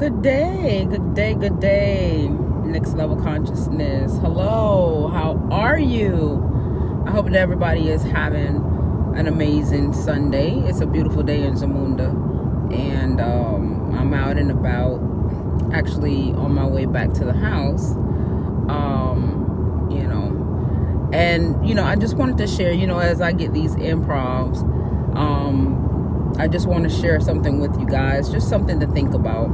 Good day, good day, good day. Next level consciousness. Hello, how are you? I hope that everybody is having an amazing Sunday. It's a beautiful day in Zamunda, and I'm out and about, actually on my way back to the house. I just wanted to share, as I get these improvs, I just want to share something with you guys, just something to think about.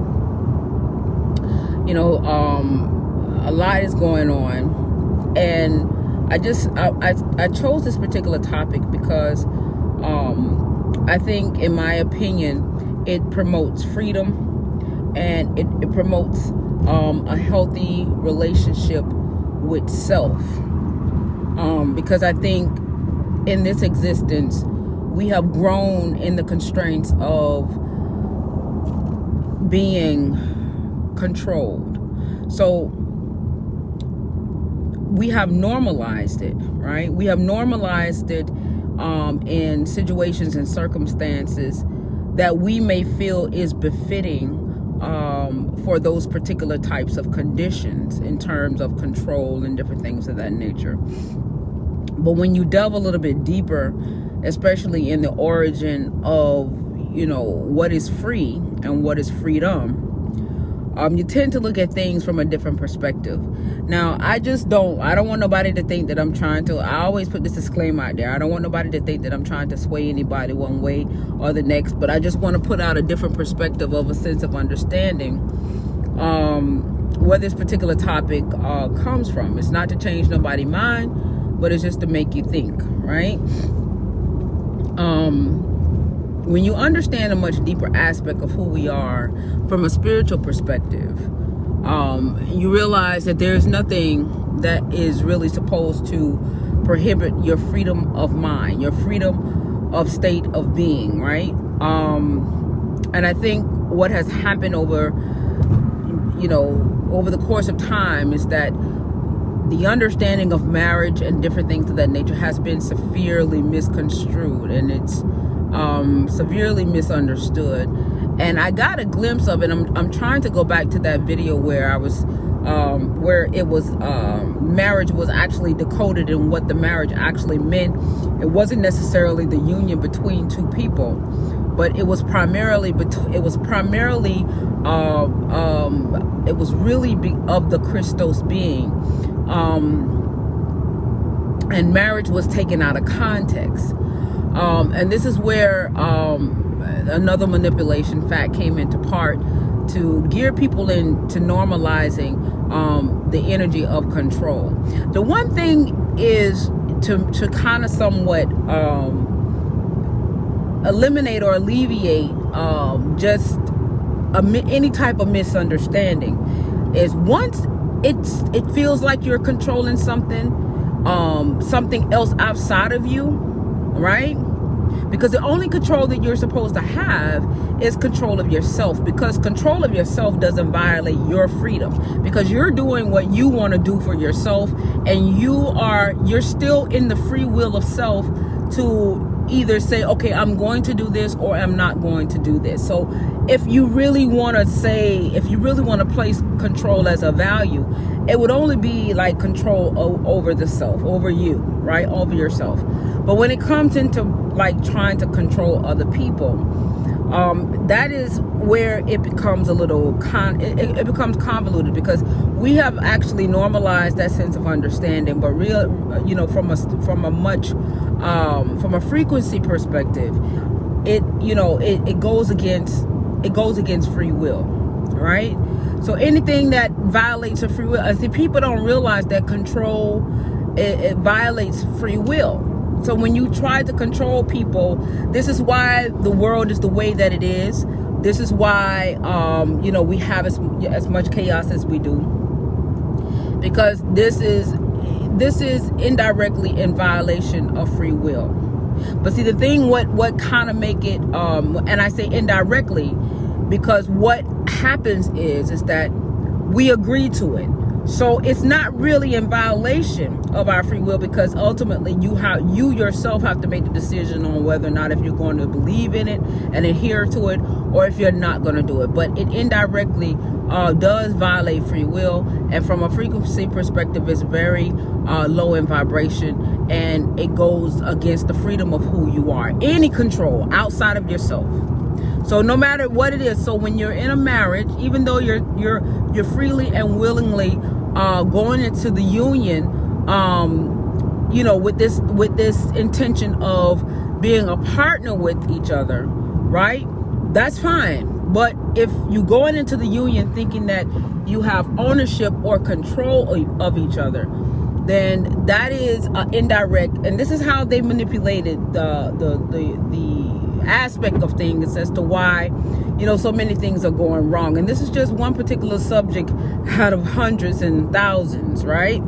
A lot is going on, and I chose this particular topic because I think, in my opinion, it promotes freedom, and it promotes a healthy relationship with self, because I think in this existence we have grown in the constraints of being controlled. So we have normalized it, right? We have normalized it in situations and circumstances that we may feel is befitting for those particular types of conditions in terms of control and different things of that nature. But when you delve a little bit deeper, especially in the origin of, what is free and what is freedom, you tend to look at things from a different perspective. Now, I don't want nobody to think that I always put this disclaimer out there. I don't want nobody to think that I'm trying to sway anybody one way or the next, but I just want to put out a different perspective of a sense of understanding where this particular topic comes from. It's not to change nobody's mind, but it's just to make you think, right? When you understand a much deeper aspect of who we are from a spiritual perspective, you realize that there's nothing that is really supposed to prohibit your freedom of mind, your freedom of state of being, right? And I think what has happened over the course of time is that the understanding of marriage and different things of that nature has been severely misconstrued, and it's severely misunderstood. And I got a glimpse of it. I'm trying to go back to that video where I was where it was marriage was actually decoded, and what the marriage actually meant. It wasn't necessarily the union between two people, but it was primarily of the Christos being, and marriage was taken out of context. And this is where another manipulation fact came into part to gear people into normalizing the energy of control. The one thing is to kind of somewhat eliminate or alleviate just any type of misunderstanding is, once it feels like you're controlling something else outside of you, right? Because the only control that you're supposed to have is control of yourself, because control of yourself doesn't violate your freedom, because you're doing what you want to do for yourself, and you're still in the free will of self to either say, okay, I'm going to do this, or I'm not going to do this. So if you really want to place control as a value, it would only be like control over the self, over you, right? Over yourself. But when it comes into like trying to control other people, that is where it becomes a little it becomes convoluted, because we have actually normalized that sense of understanding, but from a frequency perspective, it goes against free will, right? So anything that violates a free will, I see people don't realize that control, it violates free will. So when you try to control people, this is why the world is the way that it is. This is why we have as much chaos as we do, because this is indirectly in violation of free will. But see, the thing, what kind of make it, and I say indirectly, because what happens is that we agree to it. So it's not really in violation of our free will, because ultimately you yourself have to make the decision on whether or not if you're going to believe in it and adhere to it, or if you're not going to do it. But it indirectly does violate free will, and from a frequency perspective, it's very low in vibration, and it goes against the freedom of who you are, any control outside of yourself. So no matter what it is, so when you're in a marriage, even though you're freely and willingly going into the union, with this intention of being a partner with each other, right? That's fine. But if you going into the union thinking that you have ownership or control of each other, then that is indirect. And this is how they manipulated the aspect of things as to why so many things are going wrong. And this is just one particular subject out of hundreds and thousands, right?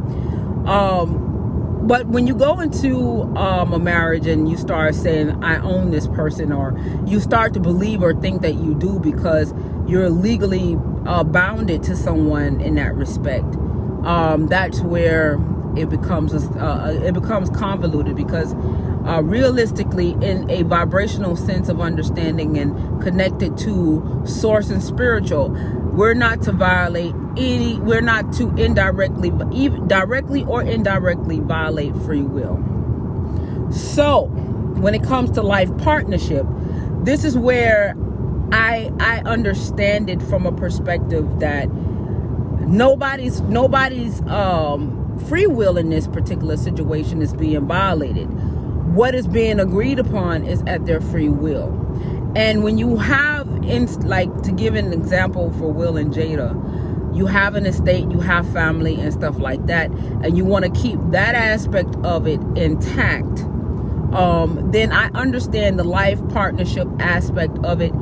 But when you go into a marriage and you start saying, I own this person, or you start to believe or think that you do because you're legally bounded to someone in that respect, that's where it becomes convoluted, because realistically, in a vibrational sense of understanding and connected to source and spiritual, we're not to violate we're not to directly or indirectly violate free will. So when it comes to life partnership, this is where I understand it from a perspective that nobody's free will in this particular situation is being violated. What is being agreed upon is at their free will. And when you have, to give an example for Will and Jada, you have an estate, you have family and stuff like that, and you want to keep that aspect of it intact, then I understand the life partnership aspect of it.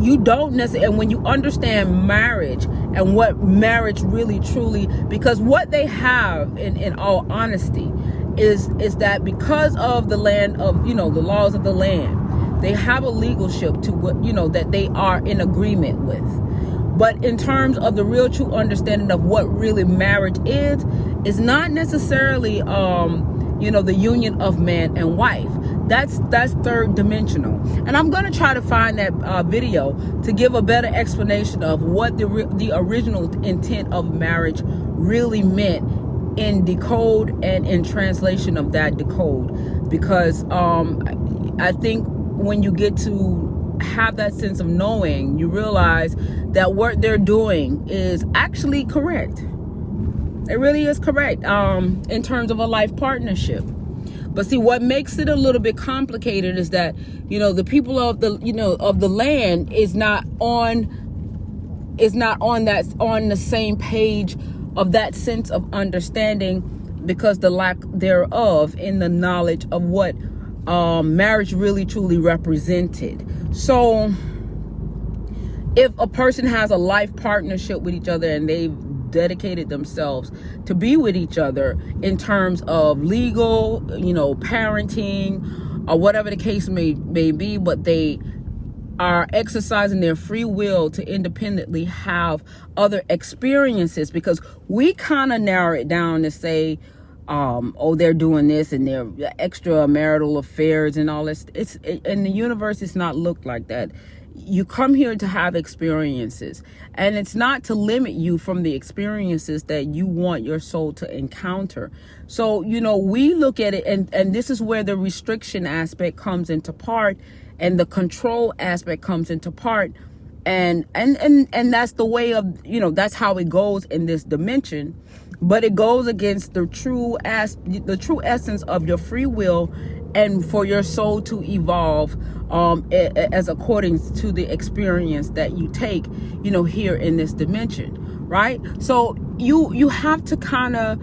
You don't necessarily, and when you understand marriage and what marriage really truly, because what they have in all honesty is that because of the land of, the laws of the land, they have a legalship to what, that they are in agreement with. But in terms of the real true understanding of what really marriage is not necessarily, the union of man and wife. That's third dimensional. And I'm going to try to find that video to give a better explanation of what the original intent of marriage really meant in decode and in translation of that decode. Because I think when you get to have that sense of knowing, you realize that what they're doing is actually correct. It really is correct in terms of a life partnership. But see, what makes it a little bit complicated is that, the people of the land is not on the same page of that sense of understanding, because the lack thereof in the knowledge of what marriage really truly represented. So if a person has a life partnership with each other and they've dedicated themselves to be with each other in terms of legal, parenting, or whatever the case may be, but they are exercising their free will to independently have other experiences, because we kind of narrow it down to say, they're doing this and they're extramarital affairs and all this. In the universe, it's not looked like that. You come here to have experiences, and it's not to limit you from the experiences that you want your soul to encounter. So, we look at it, and this is where the restriction aspect comes into part, and the control aspect comes into part. And that's the way of, that's how it goes in this dimension. But it goes against the true essence of your free will, and for your soul to evolve as according to the experience that you take, here in this dimension, right? So you have to kind of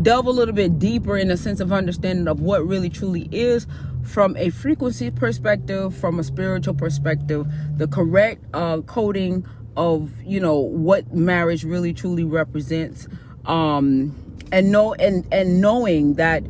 delve a little bit deeper in a sense of understanding of what really truly is, from a frequency perspective, from a spiritual perspective, the correct coding of what marriage really truly represents. And knowing that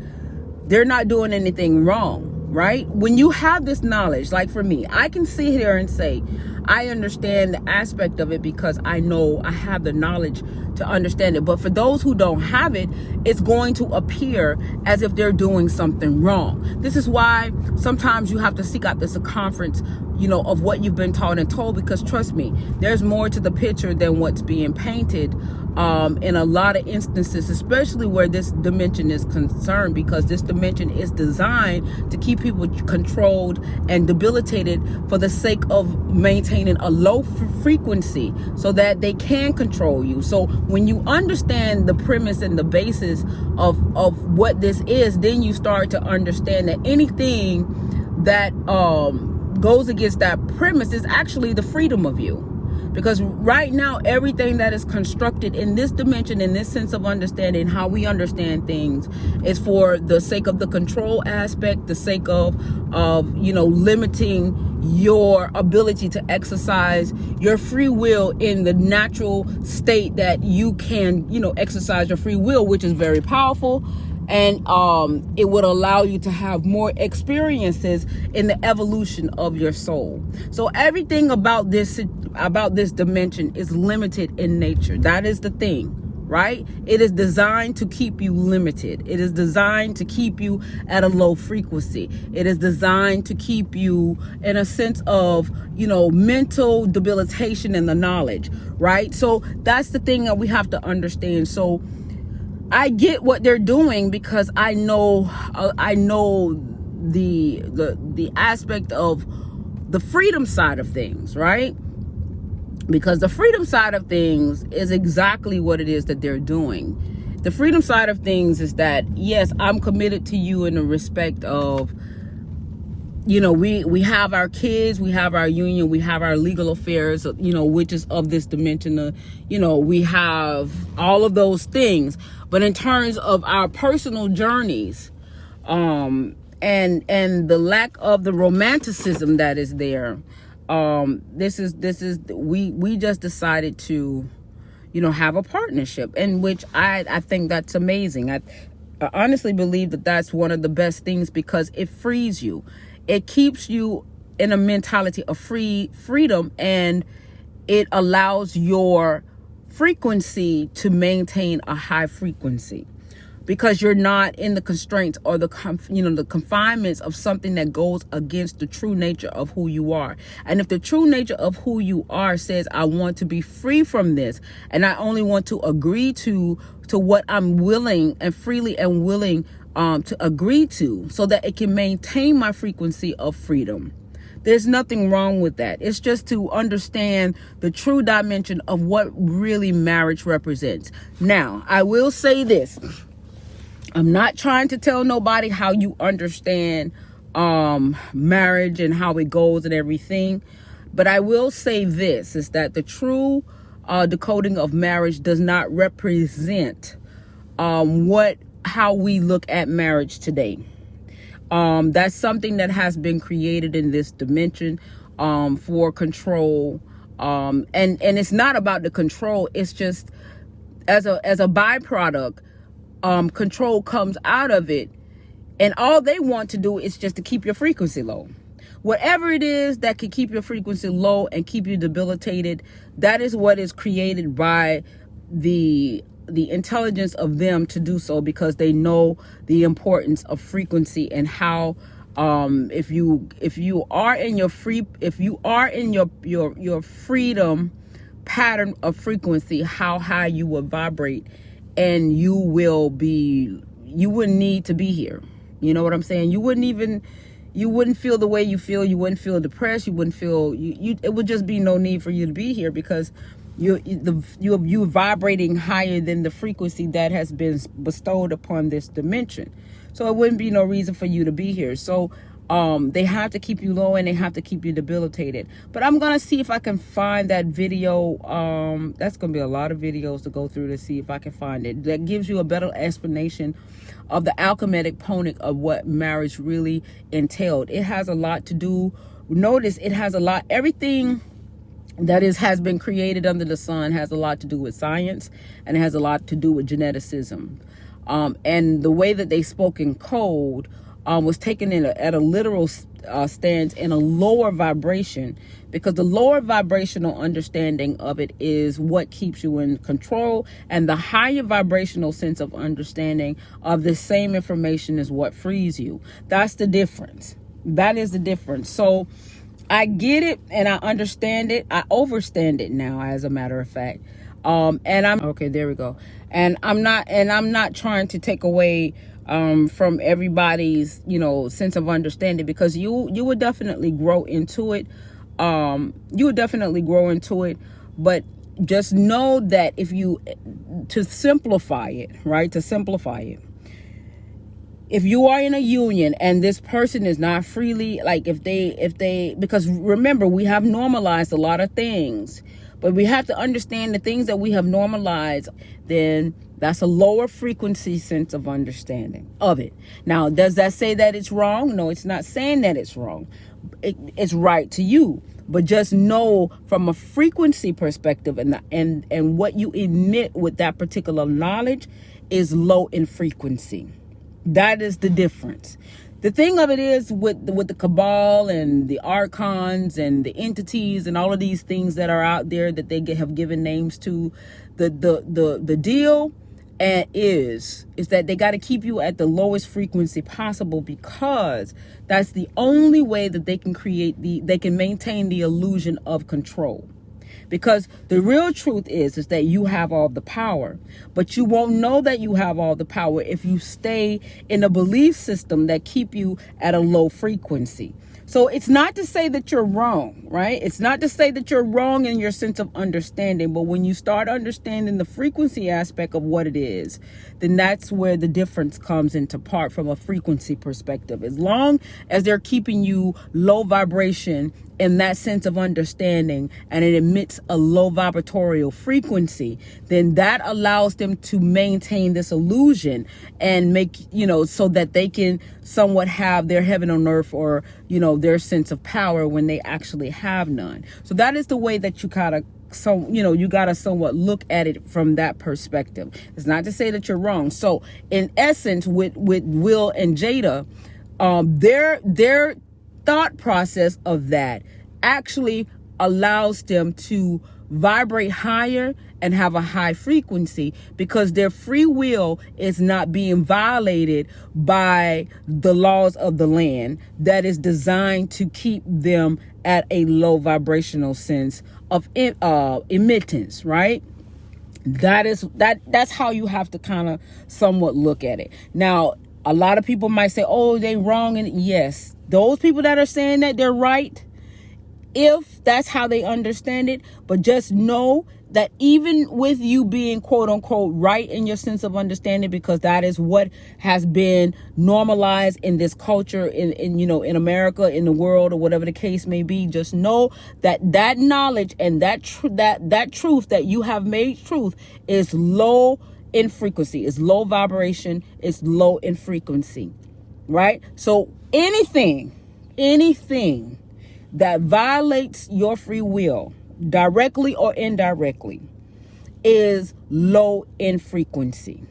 they're not doing anything wrong, right? When you have this knowledge, like for me, I can sit here and say, I understand the aspect of it because I know I have the knowledge to understand it. But for those who don't have it, it's going to appear as if they're doing something wrong. This is why sometimes you have to seek out the circumference, of what you've been taught and told, because trust me, there's more to the picture than what's being painted in a lot of instances, especially where this dimension is concerned, because this dimension is designed to keep people controlled and debilitated for the sake of maintaining a low frequency so that they can control you. So when you understand the premise and the basis of what this is, then you start to understand that anything that goes against that premise is actually the freedom of you. Because right now, everything that is constructed in this dimension, in this sense of understanding, how we understand things, is for the sake of the control aspect, the sake of limiting your ability to exercise your free will in the natural state that you can, exercise your free will, which is very powerful. And it would allow you to have more experiences in the evolution of your soul. So everything about this dimension is limited in nature. That is the thing, right? It is designed to keep you limited. It is designed to keep you at a low frequency. It is designed to keep you in a sense of, mental debilitation in the knowledge, right? So that's the thing that we have to understand. So I get what they're doing because I know the aspect of the freedom side of things, right? Because the freedom side of things is exactly what it is that they're doing. The freedom side of things is that, yes, I'm committed to you in the respect of, we have our kids, we have our union, we have our legal affairs, which is of this dimension. We have all of those things. But in terms of our personal journeys, and the lack of the romanticism that is there, we just decided to, have a partnership, in which I think that's amazing. I honestly believe that that's one of the best things, because it frees you. It keeps you in a mentality of freedom, and it allows your frequency to maintain a high frequency, because you're not in the constraints or the confinements of something that goes against the true nature of who you are. And if the true nature of who you are says, I want to be free from this, and I only want to agree to what I'm willing and freely and willing to agree to, so that it can maintain my frequency of freedom, there's nothing wrong with that. It's just to understand the true dimension of what really marriage represents. Now, I will say this. I'm not trying to tell nobody how you understand marriage and how it goes and everything. But I will say this, is that the true decoding of marriage does not represent how we look at marriage today. That's something that has been created in this dimension for control. And it's not about the control. It's just as a byproduct, control comes out of it. And all they want to do is just to keep your frequency low. Whatever it is that can keep your frequency low and keep you debilitated, that is what is created by the intelligence of them to do so, because they know the importance of frequency and how if you are in your freedom pattern of frequency, how high you will vibrate, and you wouldn't need to be here. You know what I'm saying? You wouldn't feel the way you feel. You wouldn't feel depressed. You wouldn't feel it would just be no need for you to be here, because you're vibrating higher than the frequency that has been bestowed upon this dimension. So it wouldn't be no reason for you to be here. So they have to keep you low, and they have to keep you debilitated. But I'm gonna see if I can find that video. That's gonna be a lot of videos to go through to see if I can find it. That gives you a better explanation of the alchemic ponic of what marriage really entailed. It has a lot to do. Notice it has a lot. Everything that has been created under the sun has a lot to do with science, and it has a lot to do with geneticism. And the way that they spoke in code was taken in at a literal stands in a lower vibration, because the lower vibrational understanding of it is what keeps you in control, and the higher vibrational sense of understanding of the same information is what frees you. That's the difference. That is the difference. So I get it and I understand it. I overstand it now, as a matter of fact. And I'm okay. There we go. And I'm not trying to take away from everybody's, sense of understanding, because you would definitely grow into it. But just know that to simplify it, if you are in a union and this person is not freely, like if they, because remember, we have normalized a lot of things, but we have to understand the things that we have normalized, then that's a lower frequency sense of understanding of it. Now, does that say that it's wrong? No, it's not saying that it's wrong. It's right to you. But just know from a frequency perspective, and what you emit with that particular knowledge is low in frequency. That is the difference. The thing of it is with the cabal and the archons and the entities and all of these things that are out there that they have given names to, the deal is that they got to keep you at the lowest frequency possible, because that's the only way that they can maintain the illusion of control. Because the real truth is that you have all the power, but you won't know that you have all the power if you stay in a belief system that keep you at a low frequency. So it's not to say that you're wrong, right? It's not to say that you're wrong in your sense of understanding, but when you start understanding the frequency aspect of what it is, then that's where the difference comes into part from a frequency perspective. As long as they're keeping you low vibration in that sense of understanding, and it emits a low vibratorial frequency, then that allows them to maintain this illusion and make, so that they can somewhat have their heaven on earth, or, their sense of power when they actually have none. So that is the way that you gotta somewhat look at it from that perspective. It's not to say that you're wrong. So in essence, with Will and Jada, their thought process of that actually allows them to vibrate higher and have a high frequency, because their free will is not being violated by the laws of the land that is designed to keep them at a low vibrational sense of emittance, right? That's how you have to kind of somewhat look at it. Now, a lot of people might say, oh, they wrong. And yes, those people that are saying that, they're right, if that's how they understand it. But just know that even with you being quote unquote right in your sense of understanding, because that is what has been normalized in this culture, in America, in the world, or whatever the case may be, just know that knowledge and that truth that you have made truth is low in frequency, is low vibration, is low in frequency, right? So anything that violates your free will, directly or indirectly, is low in frequency.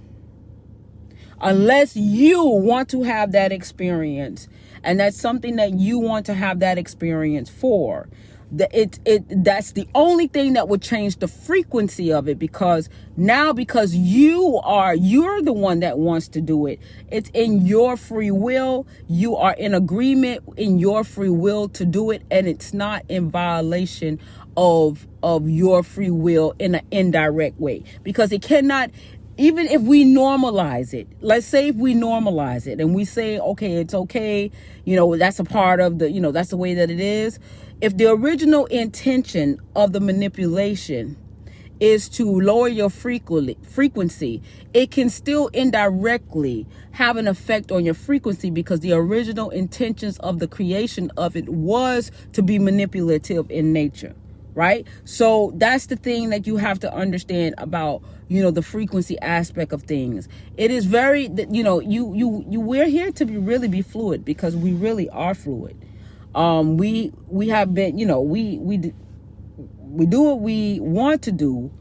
Unless you want to have that experience, and that's something that you want to have that experience for, that's the only thing that would change the frequency of it, because you're the one that wants to do it. It's in your free will. You are in agreement in your free will to do it, and it's not in violation of your free will in an indirect way, because it cannot. Even if we normalize it, let's say if we normalize it and we say, okay, it's okay, that's a part of that's the way that it is. If the original intention of the manipulation is to lower your frequency, it can still indirectly have an effect on your frequency, because the original intentions of the creation of it was to be manipulative in nature. Right? So that's the thing that you have to understand about, the frequency aspect of things. It is very, we're here to really be fluid, because we really are fluid. We have been, we do what we want to do.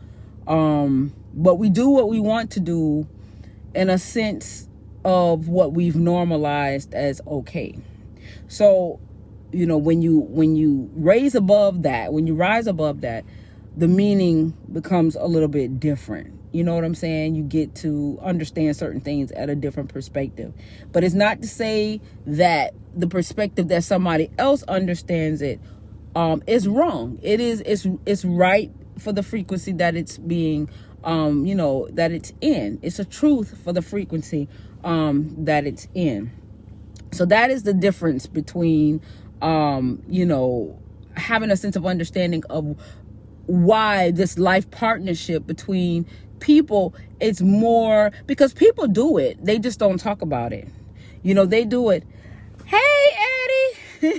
But we do what we want to do in a sense of what we've normalized as okay. So when you rise above that, the meaning becomes a little bit different. You know what I'm saying? You get to understand certain things at a different perspective. But it's not to say that the perspective that somebody else understands it is wrong. It's right for the frequency that it's being that it's in. It's a truth for the frequency that it's in. So that is the difference between having a sense of understanding of why this life partnership between people, it's more because people do it, they just don't talk about it. They do it. Hey, Eddie.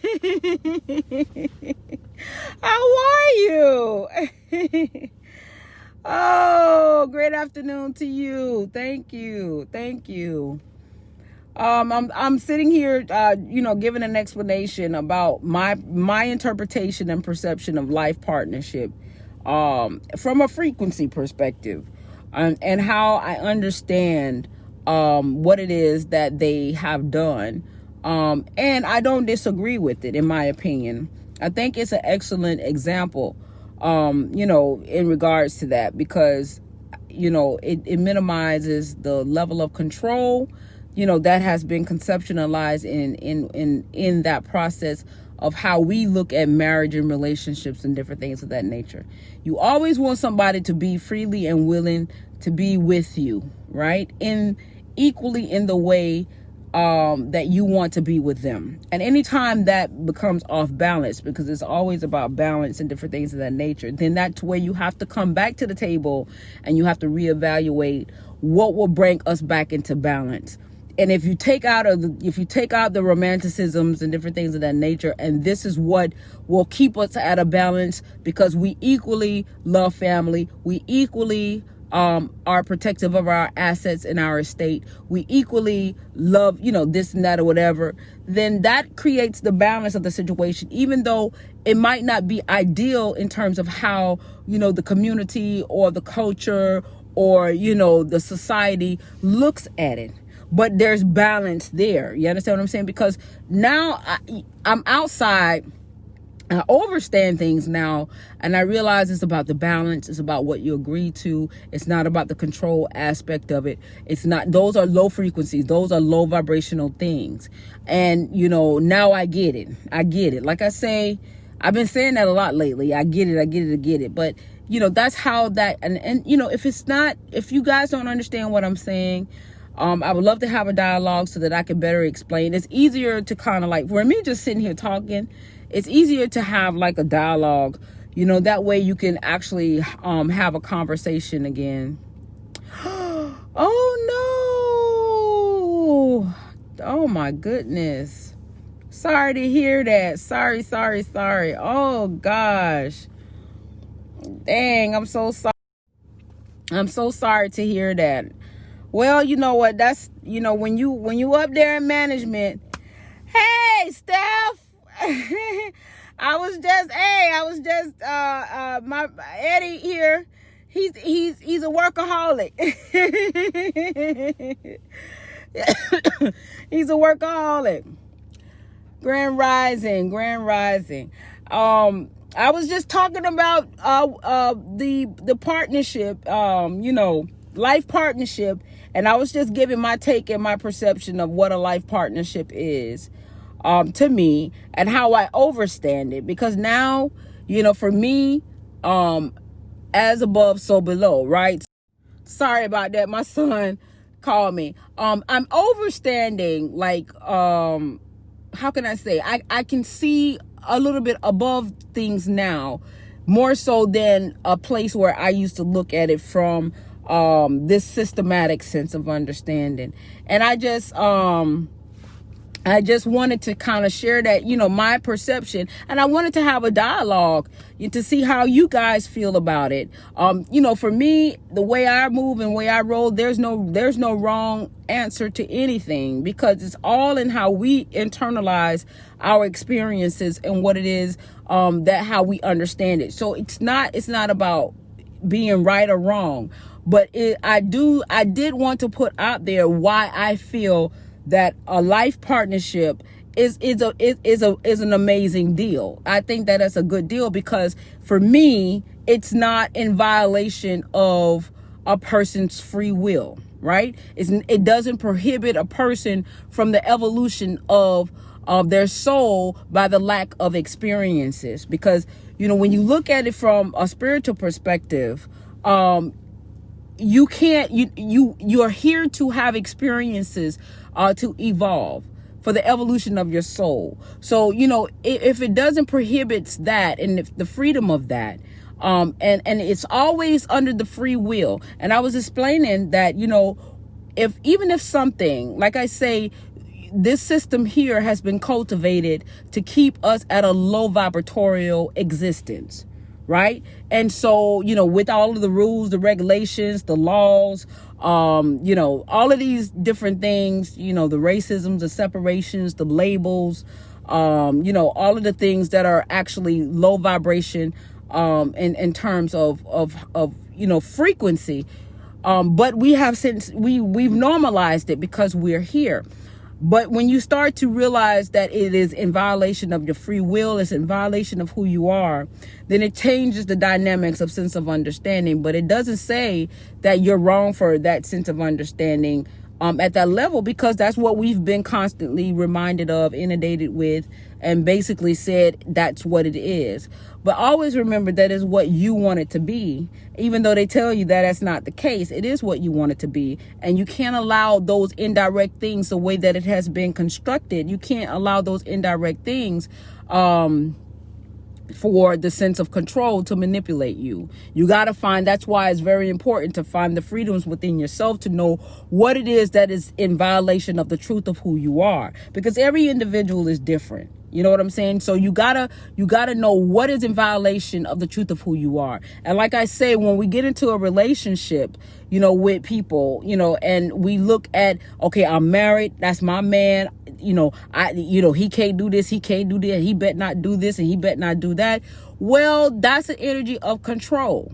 How are you? Oh, great afternoon to you. Thank you. I'm sitting here giving an explanation about my interpretation and perception of life partnership from a frequency perspective, and how I understand what it is that they have done, and I don't disagree with it. In my opinion, I think it's an excellent example in regards to that, because it minimizes the level of control that has been conceptualized in that process of how we look at marriage and relationships and different things of that nature. You always want somebody to be freely and willing to be with you, right? Equally in the way that you want to be with them. And anytime that becomes off balance, because it's always about balance and different things of that nature, then that's where you have to come back to the table and you have to reevaluate what will bring us back into balance. And if you take out the romanticisms and different things of that nature, and this is what will keep us at a balance, because we equally love family, we equally are protective of our assets and our estate, we equally love this and that or whatever, then that creates the balance of the situation, even though it might not be ideal in terms of how the community or the culture or the society looks at it. But there's balance there. You understand what I'm saying? Because now I'm outside, I understand things now, and I realize it's about the balance. It's about what you agree to. It's not about the control aspect of it. It's not. Those are low frequencies. Those are low vibrational things. And now I get it. Like I say, I've been saying that a lot lately. I get it. But that's how that. And if you guys don't understand what I'm saying, I would love to have a dialogue so that I can better explain. It's easier to kind of like, for me just sitting here talking, it's easier to have like a dialogue, that way you can actually have a conversation again. Oh no. Oh my goodness. Sorry to hear that. Sorry. Oh gosh. Dang, I'm so sorry. I'm so sorry to hear that. Well, you know what? That's, when you up there in management. Hey, Steph. I was just my Eddie here. He's a workaholic. He's a workaholic. Grand Rising. I was just talking about the partnership, life partnership. And I was just giving my take and my perception of what a life partnership is to me, and how I understand it. Because now, for me, as above, so below, right? Sorry about that. My son called me. I'm understanding, like, how can I say? I can see a little bit above things now, more so than a place where I used to look at it from this systematic sense of understanding. And I just wanted to kind of share that, my perception, and I wanted to have a dialogue to see how you guys feel about it. For me, the way I move and way I roll, there's no wrong answer to anything, because it's all in how we internalize our experiences and what it is, that how we understand it. So it's not about being right or wrong. But I did want to put out there why I feel that a life partnership is an amazing deal. I think that that's a good deal, because for me, it's not in violation of a person's free will, right? It doesn't prohibit a person from the evolution of their soul by the lack of experiences. Because, when you look at it from a spiritual perspective, you can't, you're here to have experiences, to evolve for the evolution of your soul. So, if it doesn't prohibit that, and if the freedom of that, and it's always under the free will. And I was explaining that, even if something, like I say, this system here has been cultivated to keep us at a low vibratorial existence, right? And so, with all of the rules, the regulations, the laws, all of these different things, the racisms, the separations, the labels, all of the things that are actually low vibration, in terms of frequency. But we've normalized it because we're here. But when you start to realize that it is in violation of your free will, it's in violation of who you are, then it changes the dynamics of sense of understanding. But it doesn't say that you're wrong for that sense of understanding at that level, because that's what we've been constantly reminded of, inundated with, and basically said that's what it is. But always remember that is what you want it to be. Even though they tell you that that's not the case, it is what you want it to be. And you can't allow those indirect things, the way that it has been constructed, you can't allow those indirect things for the sense of control to manipulate you. You got to find, that's why it's very important to find the freedoms within yourself, to know what it is that is in violation of the truth of who you are, because every individual is different. You know what I'm saying? So you gotta know what is in violation of the truth of who you are. And like I say, when we get into a relationship, with people, and we look at, okay, I'm married, that's my man, he can't do this, he can't do that, he bet not do this, and he bet not do that. Well, that's an energy of control,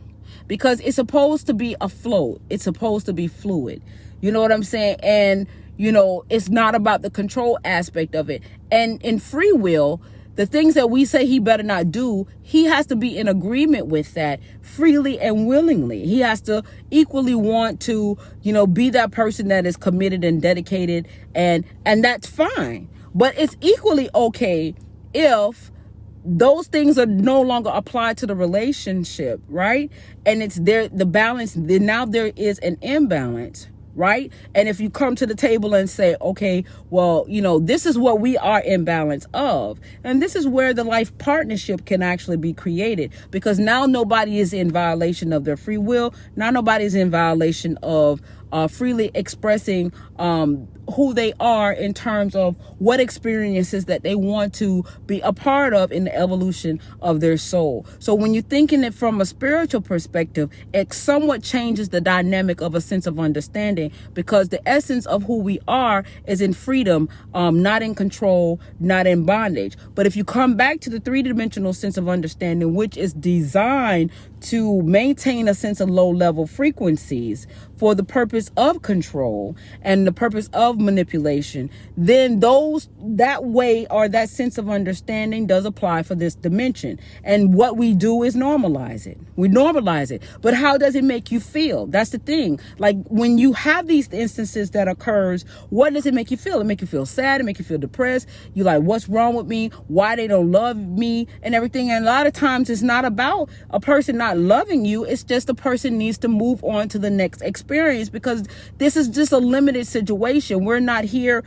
because it's supposed to be afloat. It's supposed to be fluid. You know what I'm saying? And it's not about the control aspect of it. And in free will, the things that we say he better not do, he has to be in agreement with that freely and willingly. He has to equally want to, be that person that is committed and dedicated, and that's fine. But it's equally okay if those things are no longer applied to the relationship, right? And it's there, the balance, now there is an imbalance, right? And if you come to the table and say, okay, well, this is what we are in balance of, and this is where the life partnership can actually be created, because now nobody is in violation of their free will. Now nobody's in violation of freely expressing who they are in terms of what experiences that they want to be a part of in the evolution of their soul. So when you're thinking it from a spiritual perspective, it somewhat changes the dynamic of a sense of understanding, because the essence of who we are is in freedom, not in control, not in bondage. But if you come back to the three-dimensional sense of understanding, which is designed to maintain a sense of low-level frequencies for the purpose of control and the purpose of manipulation, then that way, or that sense of understanding, does apply for this dimension. And what we do is normalize it. We normalize it. But how does it make you feel? That's the thing. Like, when you have these instances that occurs, what does it make you feel? It make you feel sad. It make you feel depressed. You like, what's wrong with me? Why they don't love me and everything? And a lot of times it's not about a person not loving you. It's just a person needs to move on to the next experience, because this is just a limited situation. We're not here,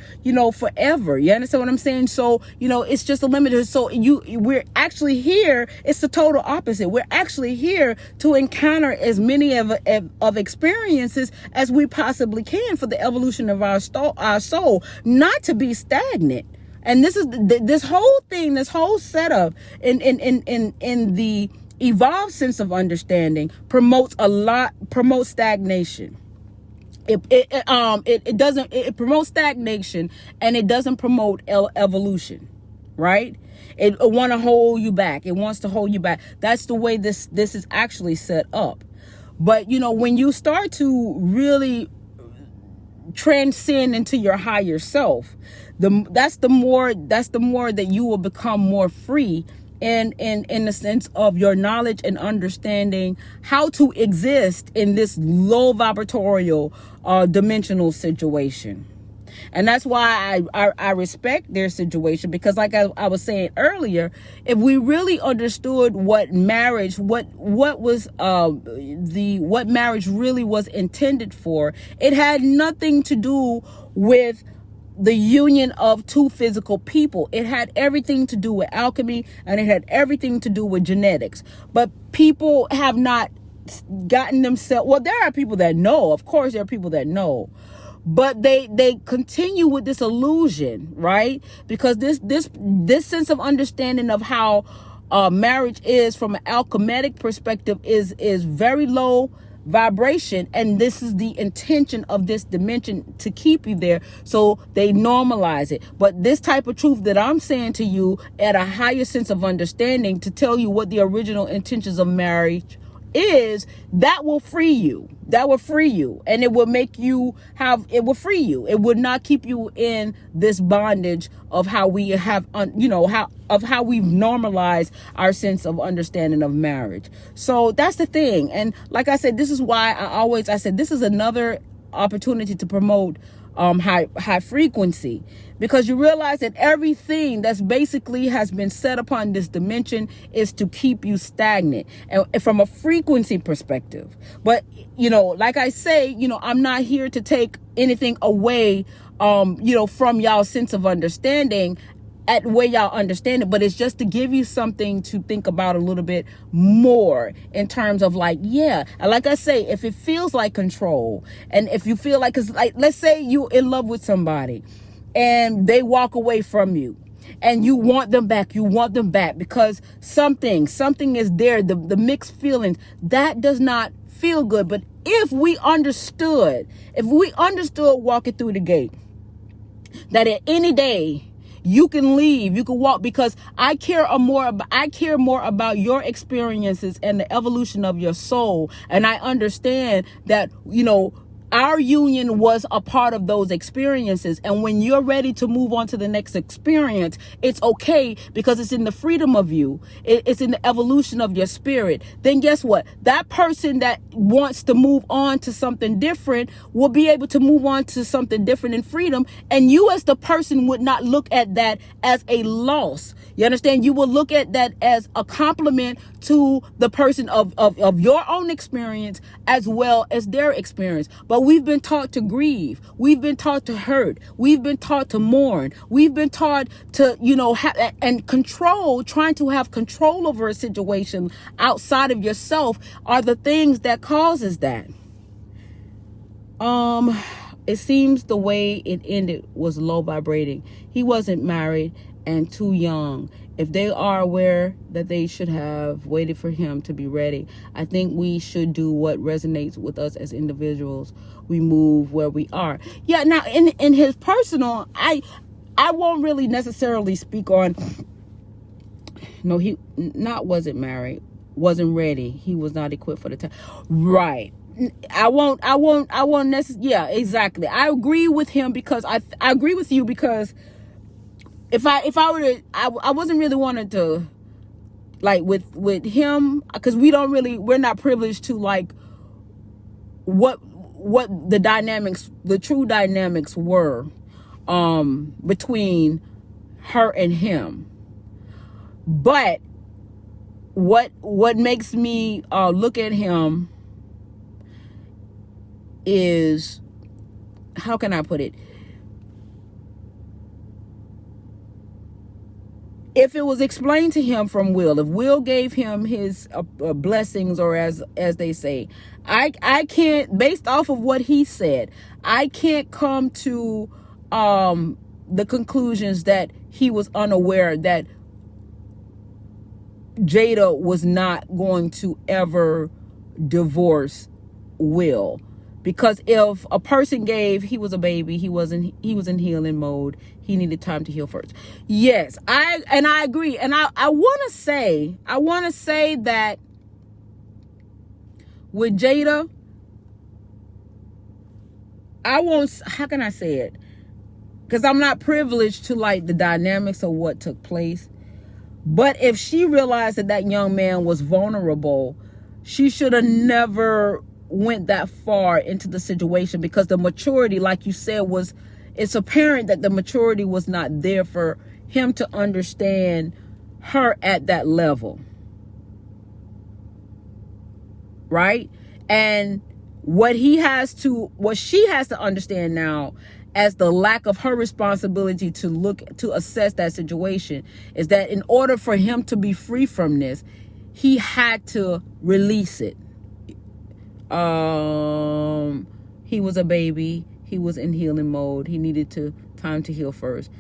forever. You understand what I'm saying? So, it's just a limited. So we're actually here. It's the total opposite. We're actually here to encounter as many of experiences as we possibly can for the evolution of our soul, not to be stagnant. And this is this whole thing, this whole setup in the evolved sense of understanding promotes stagnation. It promotes stagnation, and it doesn't promote evolution, right? It want to hold you back. It wants to hold you back. That's the way this is actually set up. But when you start to really transcend into your higher self, that's the more that you will become more free in the sense of your knowledge and understanding how to exist in this low vibratorial dimensional situation. And that's why I respect their situation, because like I was saying earlier, if we really understood what marriage, what marriage really was intended for, it had nothing to do with the union of two physical people. It had everything to do with alchemy, and it had everything to do with genetics. But people have not gotten themselves, well, there are people that know, of course there are people that know, but they continue with this illusion, right? Because this sense of understanding of how marriage is from an alchemic perspective is very low vibration, and this is the intention of this dimension, to keep you there, so they normalize it. But this type of truth that I'm saying to you at a higher sense of understanding, to tell you what the original intentions of marriage is, that will free you. That will free you, and it will make you have, it will free you. It would not keep you in this bondage of how we have, how we've normalized our sense of understanding of marriage. So that's the thing. And like I said, this is why I said this is another opportunity to promote high frequency, because you realize that everything that's basically has been set upon this dimension is to keep you stagnant, and from a frequency perspective. But like I say, I'm not here to take anything away from y'all's sense of understanding at the way y'all understand it, but it's just to give you something to think about a little bit more in terms of and like I say, if it feels like control, and if you feel like, 'cause like, let's say you in love with somebody and they walk away from you, and you want them back because something is there, the mixed feelings, that does not feel good. But if we understood walking through the gate, that at any day you can leave, you can walk, because I care more about your experiences and the evolution of your soul. And I understand that, our union was a part of those experiences. And when you're ready to move on to the next experience, it's okay, because it's in the freedom of you. It's in the evolution of your spirit. Then guess what? That person that wants to move on to something different will be able to move on to something different in freedom. And you as the person would not look at that as a loss. You understand? You will look at that as a compliment to the person of your own experience as well as their experience. But we've been taught to grieve. We've been taught to hurt. We've been taught to mourn. We've been taught to, and control, trying to have control over a situation outside of yourself are the things that causes that. It seems the way it ended was low vibrating. He wasn't married and too young. If they are aware that they should have waited for him to be ready, I think we should do what resonates with us as individuals. We move where we are. Yeah, now in his personal, I won't really necessarily speak on, no, he wasn't married, wasn't ready. He was not equipped for the time. Right. I won't necessarily, yeah, exactly. I agree with him, because I agree with you, because if I were to, I wasn't really wanting to, like, with him, because we're not privileged to, like, what the true dynamics were between her and him. But what makes me look at him is, how can I put it? If it was explained to him from Will, if Will gave him his blessings, or as they say, I can't, based off of what he said, I can't come to the conclusions that he was unaware that Jada was not going to ever divorce Will. Because if a person he was a baby, he was in healing mode, he needed time to heal first. Yes, I agree. And I want to say that with Jada, I won't, how can I say it? Because I'm not privileged to like the dynamics of what took place. But if she realized that that young man was vulnerable, she should have never went that far into the situation, because the maturity, like you said, it's apparent that the maturity was not there for him to understand her at that level. Right? And what she has to understand now, as the lack of her responsibility to assess that situation, is that in order for him to be free from this, he had to release it. He was a baby. He was in healing mode. He needed time to heal first.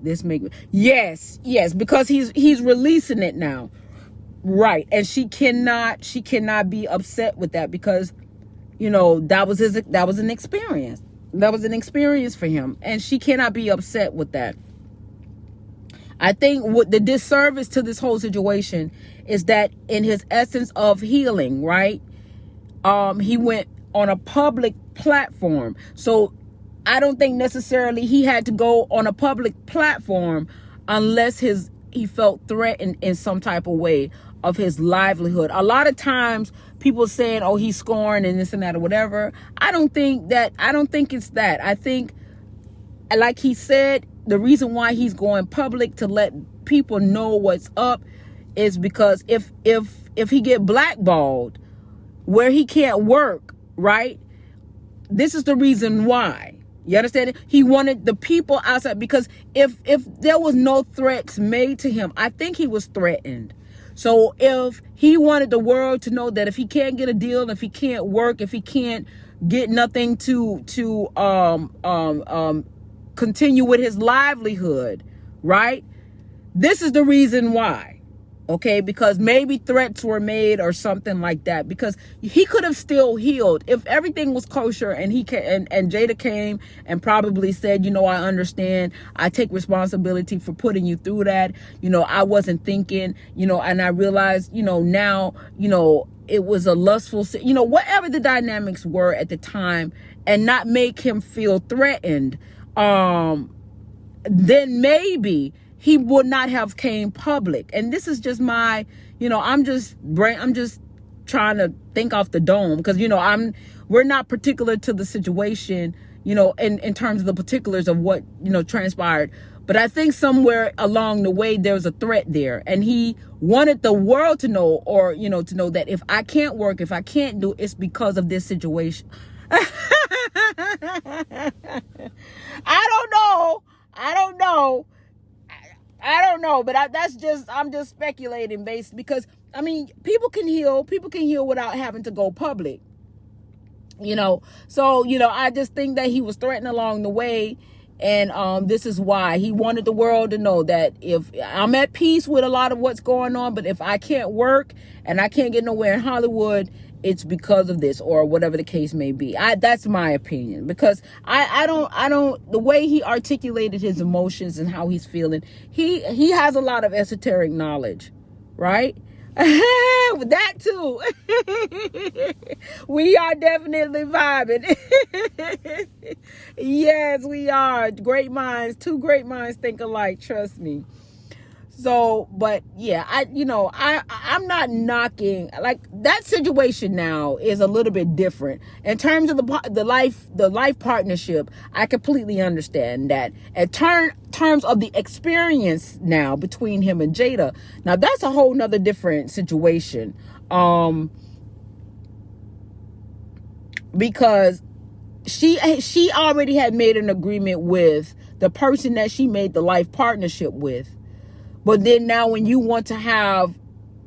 Yes, because he's releasing it now. Right. And she cannot be upset with that, because, that was an experience. That was an experience for him, and she cannot be upset with that. I think what the disservice to this whole situation is that in his essence of healing, right? He went on a public platform. So I don't think necessarily he had to go on a public platform unless he felt threatened in some type of way of his livelihood. A lot of times people saying, oh, he's scorned and this and that or whatever. I don't think it's that. I think, like he said, the reason why he's going public to let people know what's up is because if he get blackballed where he can't work, right? This is the reason why. You understand it? He wanted the people outside, because if there was no threats made to him, I think he was threatened. So if he wanted the world to know that if he can't get a deal, if he can't work, if he can't get nothing to continue with his livelihood, right? This is the reason why. Okay, because maybe threats were made or something like that, because he could have still healed if everything was kosher, and and Jada came and probably said, I understand, I take responsibility for putting you through that, I wasn't thinking, and I realized, now, it was a lustful, whatever the dynamics were at the time, and not make him feel threatened, then maybe he would not have came public. And this is just my, I'm just trying to think off the dome, because, we're not particular to the situation, in terms of the particulars of what, transpired. But I think somewhere along the way, there was a threat there, and he wanted the world to know, or, to know that if I can't work, if I can't do, it's because of this situation. I don't know, but I'm just speculating based, because people can heal without having to go public, so, I just think that he was threatened along the way. And this is why he wanted the world to know that if I'm at peace with a lot of what's going on, but if I can't work and I can't get nowhere in Hollywood, it's because of this, or whatever the case may be. That's my opinion, because I don't, the way he articulated his emotions and how he's feeling, he has a lot of esoteric knowledge, right? That too. We are definitely vibing. Yes, we are. Two great minds think alike, trust me. So, but yeah, I'm not knocking, like, that situation now is a little bit different in terms of the life partnership. I completely understand that. In terms of the experience now between him and Jada, now that's a whole nother different situation. Because she already had made an agreement with the person that she made the life partnership with. But then now when you want to have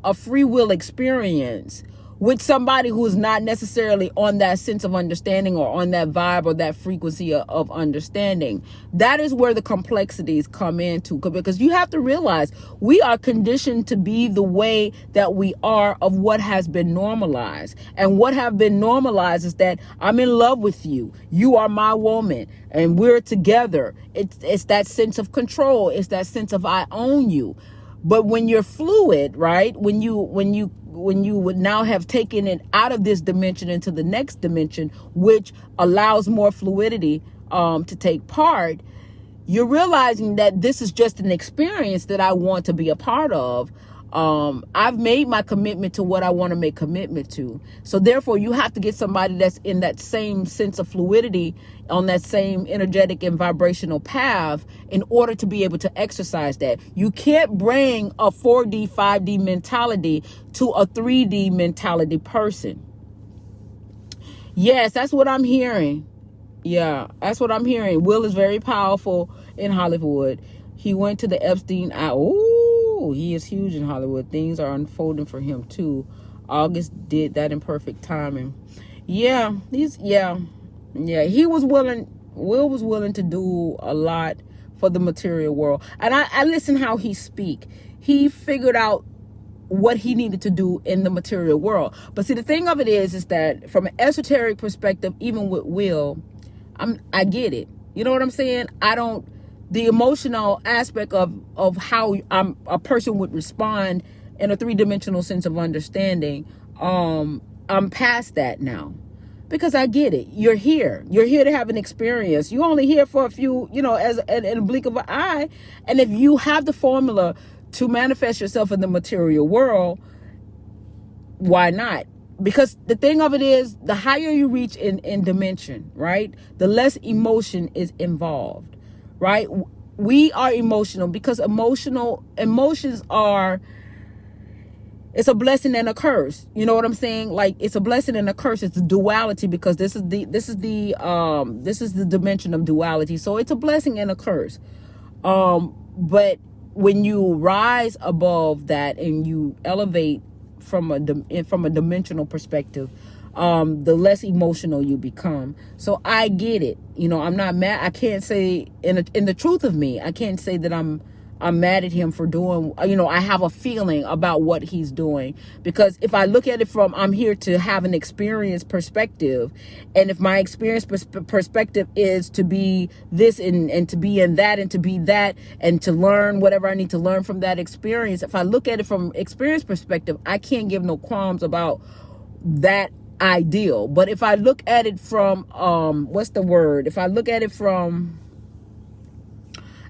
a free will experience with somebody who's not necessarily on that sense of understanding, or on that vibe, or that frequency of understanding, that is where the complexities come into. Because you have to realize we are conditioned to be the way that we are of what has been normalized. And what have been normalized is that I'm in love with you. You are my woman and we're together. It's that sense of control. It's that sense of I own you. But when you're fluid, right? When you you would now have taken it out of this dimension into the next dimension, which allows more fluidity to take part, you're realizing that this is just an experience that I want to be a part of. I've made my commitment to what I want to make commitment to. So therefore, you have to get somebody that's in that same sense of fluidity, on that same energetic and vibrational path, in order to be able to exercise that. You can't bring a 4D, 5D mentality to a 3D mentality person. Yes, that's what I'm hearing. Yeah, that's what I'm hearing. Will is very powerful in Hollywood. He went to the Epstein Island. Ooh, he is huge in Hollywood. Things are unfolding for him too. August did that in perfect timing. Yeah, he was willing. Will was willing to do a lot for the material world. And I listen how he speak. He figured out what he needed to do in the material world. But see, the thing of it is that from an esoteric perspective, even with Will, I get it. You know what I'm saying? The emotional aspect of how a person would respond in a 3-dimensional sense of understanding, I'm past that now, because I get it. You're here to have an experience. You're only here for a few, as in a blink of an eye. And if you have the formula to manifest yourself in the material world, why not? Because the thing of it is, the higher you reach in dimension, right, the less emotion is involved, right? We are emotional because emotions are, it's a blessing and a curse. You know what I'm saying? Like, it's a blessing and a curse. It's a duality, because this is the dimension of duality. So it's a blessing and a curse. But when you rise above that and you elevate from a dimensional perspective, the less emotional you become. So I get it. I'm not mad. I can't say, in the truth of me, I can't say that I'm mad at him for doing, I have a feeling about what he's doing, because if I look at it from, I'm here to have an experience perspective, and if my experience perspective is to be this and to be in that and to be that and to learn whatever I need to learn from that experience, if I look at it from experience perspective, I can't give no qualms about that ideal. But if I look at it from if I look at it from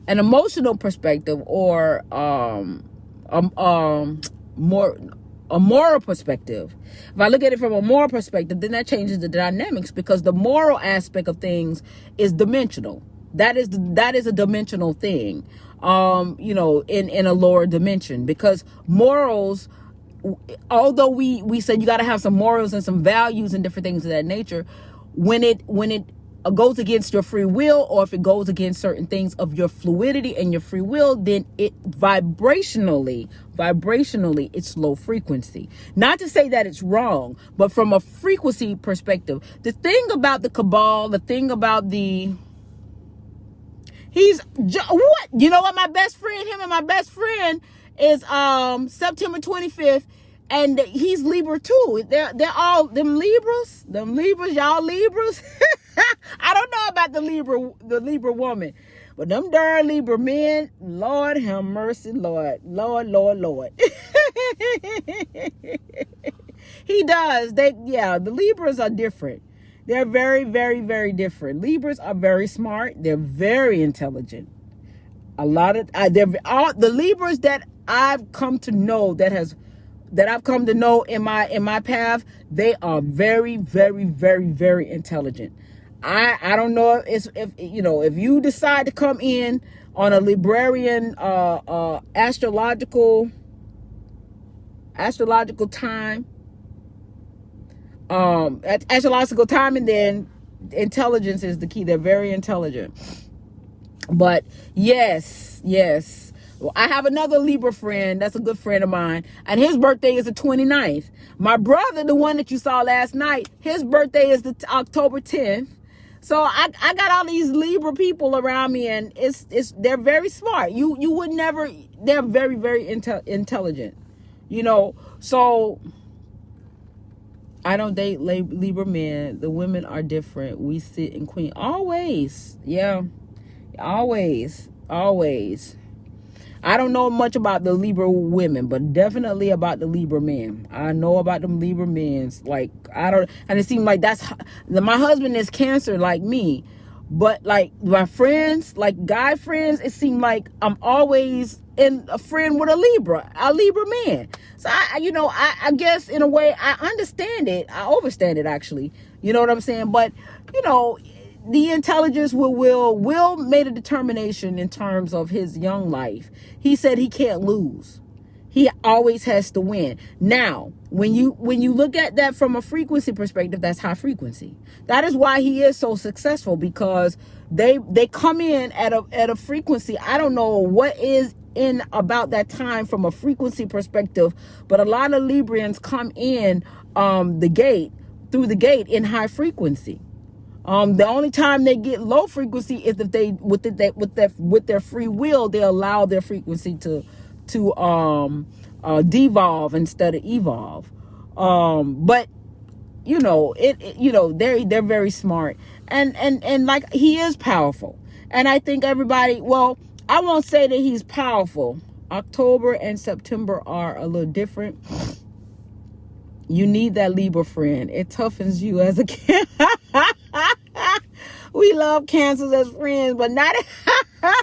an emotional perspective, or a moral perspective, if I look at it from a moral perspective, then that changes the dynamics, because the moral aspect of things is dimensional. That is a dimensional thing, in a lower dimension, because morals, although we said you got to have some morals and some values and different things of that nature, when it goes against your free will, or if it goes against certain things of your fluidity and your free will, then it vibrationally it's low frequency. Not to say that it's wrong, but from a frequency perspective, the thing about the cabal, the thing about what, my best friend, him and my best friend is September 25th, and he's Libra too. They're all them Libras, y'all Libras. I don't know about the Libra woman, but them darn Libra men, Lord have mercy, Lord. He does. The Libras are different. They're very, very, very different. Libras are very smart. They're very intelligent. A lot of the Libras that I've come to know in my path, they are very, very, very, very intelligent. I don't know if you decide to come in on a Librarian astrological time, astrological time, and then intelligence is the key. They're very intelligent. But yes. Well, I have another Libra friend that's a good friend of mine, and his birthday is the 29th. My brother, the one that you saw last night, his birthday is the October 10th. So I got all these Libra people around me, and they're very smart. You would never. They're very, very intelligent. So I don't date Libra men. The women are different. We sit in queen always. Yeah, always. I don't know much about the Libra women, but definitely about the Libra men. I know about them Libra men's. Like, I don't, and it seems like my husband is Cancer like me. But like my friends, like guy friends, it seemed like I'm always a friend with a Libra man. So I guess in a way I understand it. I understand it actually. You know what I'm saying? But the intelligence Will made a determination in terms of his young life. He said he can't lose. He always has to win. Now, when you look at that from a frequency perspective, that's high frequency. That is why he is so successful, because they come in at a frequency. I don't know what is in about that time from a frequency perspective, but a lot of Librians come in through the gate in high frequency. The only time they get low frequency is if they with their free will, they allow their frequency to devolve instead of evolve. But they're very smart, and like, he is powerful. And I think everybody, well, I won't say that he's powerful. October and September are a little different. You need that Libra friend. It toughens you as a kid. We love Cancers as friends, but not I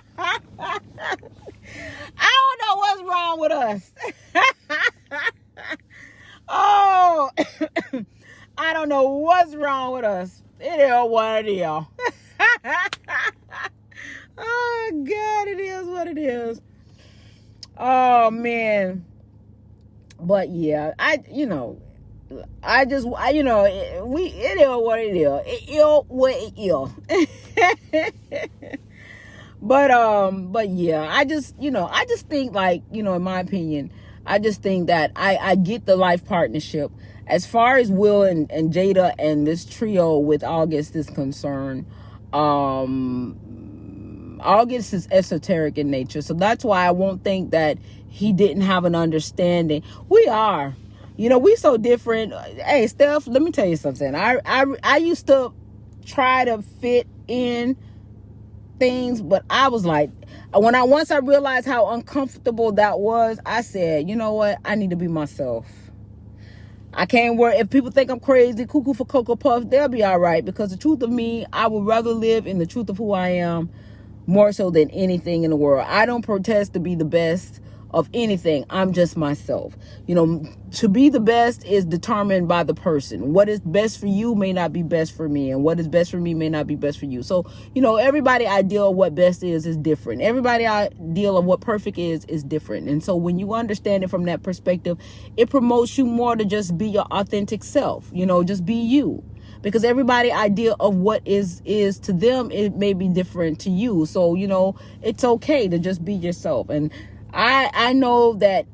don't know what's wrong with us. Oh, I don't know what's wrong with us. It is what it is. Oh, God, it is what it is. Oh, man. But, yeah, it is what it is. It is what it is. But yeah, I just think, like, in my opinion, I just think that I get the life partnership. As far as Will and Jada and this trio with August is concerned, August is esoteric in nature. So that's why I won't think that he didn't have an understanding. We are. We so different. Hey, Steph, let me tell you something. I used to try to fit in things, but I was like, once I realized how uncomfortable that was, I said, you know what? I need to be myself. I can't worry. If people think I'm crazy, cuckoo for Cocoa Puffs, they'll be all right, because the truth of me, I would rather live in the truth of who I am more so than anything in the world. I don't protest to be the best of anything. I'm just myself. To be the best is determined by the person. What is best for you may not be best for me, and what is best for me may not be best for you. So, everybody ideal of what best is different. Everybody ideal of what perfect is different. And so when you understand it from that perspective, it promotes you more to just be your authentic self. Just be you. Because everybody idea of what is to them, it may be different to you. So, it's okay to just be yourself. And I know that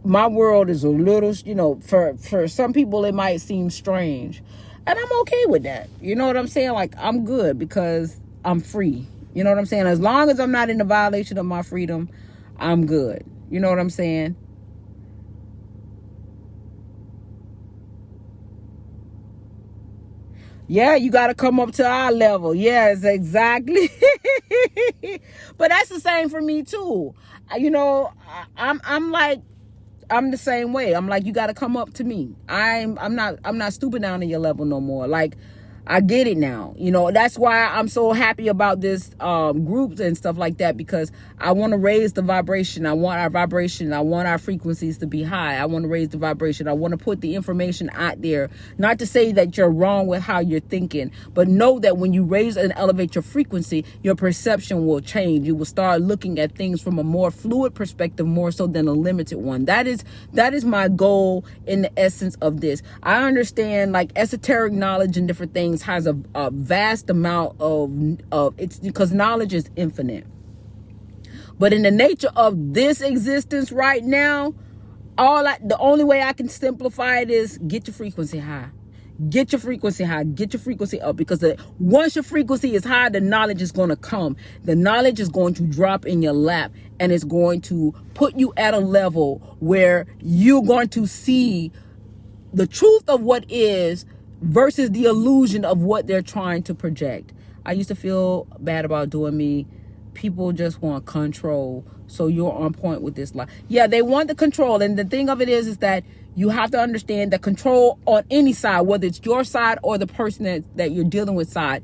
my world is a little, for some people it might seem strange, and I'm okay with that. You know what I'm saying? Like, I'm good because I'm free. You know what I'm saying? As long as I'm not in the violation of my freedom, I'm good. You know what I'm saying? Yeah, you got to come up to our level. Yes, exactly. But that's the same for me too. I'm the same way. I'm like, you got to come up to me. I'm not stooping down to your level no more. Like, I get it now. That's why I'm so happy about this groups and stuff like that, because I want to raise the vibration. I want our vibration. I want our frequencies to be high. I want to raise the vibration. I want to put the information out there. Not to say that you're wrong with how you're thinking, but know that when you raise and elevate your frequency, your perception will change. You will start looking at things from a more fluid perspective, more so than a limited one. That is my goal in the essence of this. I understand, like, esoteric knowledge and different things has a vast amount of it's because knowledge is infinite. But in the nature of this existence right now, the only way I can simplify it is get your frequency high. Get your frequency high. Get your frequency up, because once your frequency is high, the knowledge is going to come. The knowledge is going to drop in your lap, and it's going to put you at a level where you're going to see the truth of what is versus the illusion of what they're trying to project. I used to feel bad about doing me. People just want control. So you're on point with this lie. Yeah, they want the control. And the thing of it is that you have to understand that control on any side, whether it's your side or the person that you're dealing with side,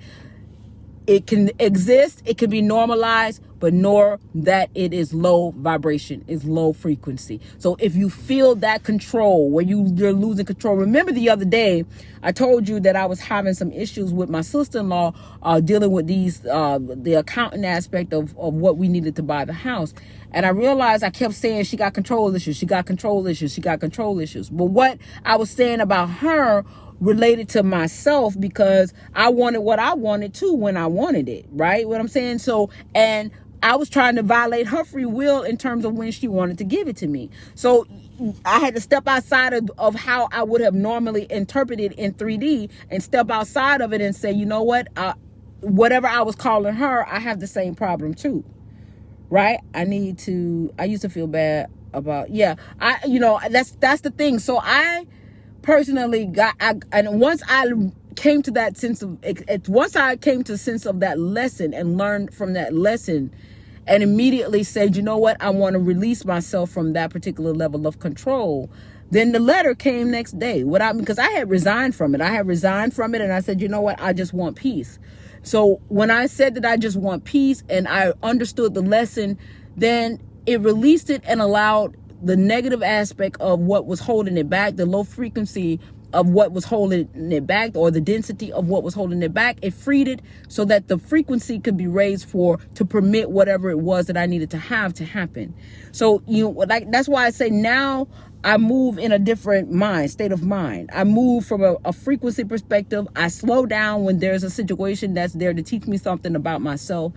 it can exist, it can be normalized, but nor that it is low vibration, is low frequency. So if you feel that control, where you're losing control, remember the other day, I told you that I was having some issues with my sister-in-law dealing with the accounting aspect of what we needed to buy the house. And I realized I kept saying she got control issues, she got control issues, she got control issues. But what I was saying about her related to myself, because I wanted what I wanted too when I wanted it, right? What I'm saying? So, and I was trying to violate her free will in terms of when she wanted to give it to me. So I had to step outside of how I would have normally interpreted in 3D and step outside of it and say, you know what? Whatever I was calling her, I have the same problem too, right? I used to feel bad about, that's the thing. So I personally and once I came to that sense of that lesson and learned from that lesson and immediately said, you know what, I want to release myself from that particular level of control, then the letter came next day because I had resigned from it. And I said, you know what, I just want peace. So when I said that I just want peace and I understood the lesson, then it released it and allowed the negative aspect of what was holding it back, the low frequency of what was holding it back, or the density of what was holding it back, it freed it so that the frequency could be raised to permit whatever it was that I needed to have to happen. So, that's why I say now I move in a different state of mind. I move from a frequency perspective. I slow down when there's a situation that's there to teach me something about myself.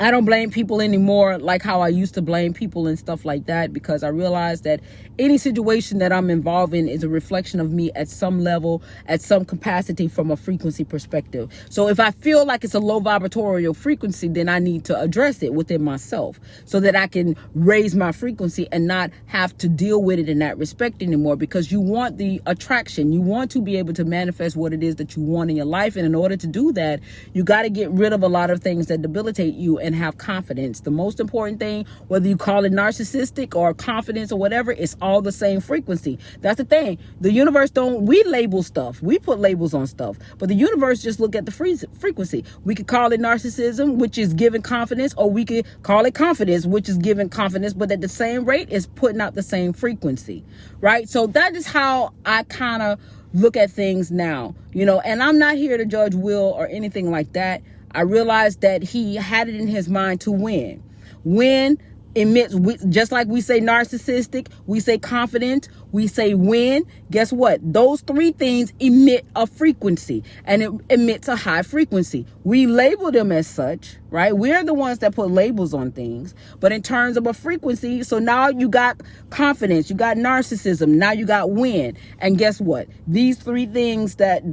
I don't blame people anymore like how I used to blame people and stuff like that, because I realized that any situation that I'm involved in is a reflection of me at some level, at some capacity from a frequency perspective. So if I feel like it's a low vibratorial frequency, then I need to address it within myself so that I can raise my frequency and not have to deal with it in that respect anymore, because you want the attraction. You want to be able to manifest what it is that you want in your life. And in order to do that, you got to get rid of a lot of things that debilitate you and have confidence. The most important thing, whether you call it narcissistic or confidence or whatever, it's all the same frequency. That's the thing. The universe we label stuff. We put labels on stuff, but the universe just look at the frequency. We could call it narcissism, which is giving confidence, or we could call it confidence, which is giving confidence, but at the same rate is putting out the same frequency, right? So that is how I kind of look at things now, and I'm not here to judge Will or anything like that. I realized that he had it in his mind to win. Win emits, just like we say narcissistic, we say confident, we say win. Guess what? Those three things emit a frequency, and it emits a high frequency. We label them as such, right? We're the ones that put labels on things. But in terms of a frequency, so now you got confidence, you got narcissism, now you got win. And guess what? These three things that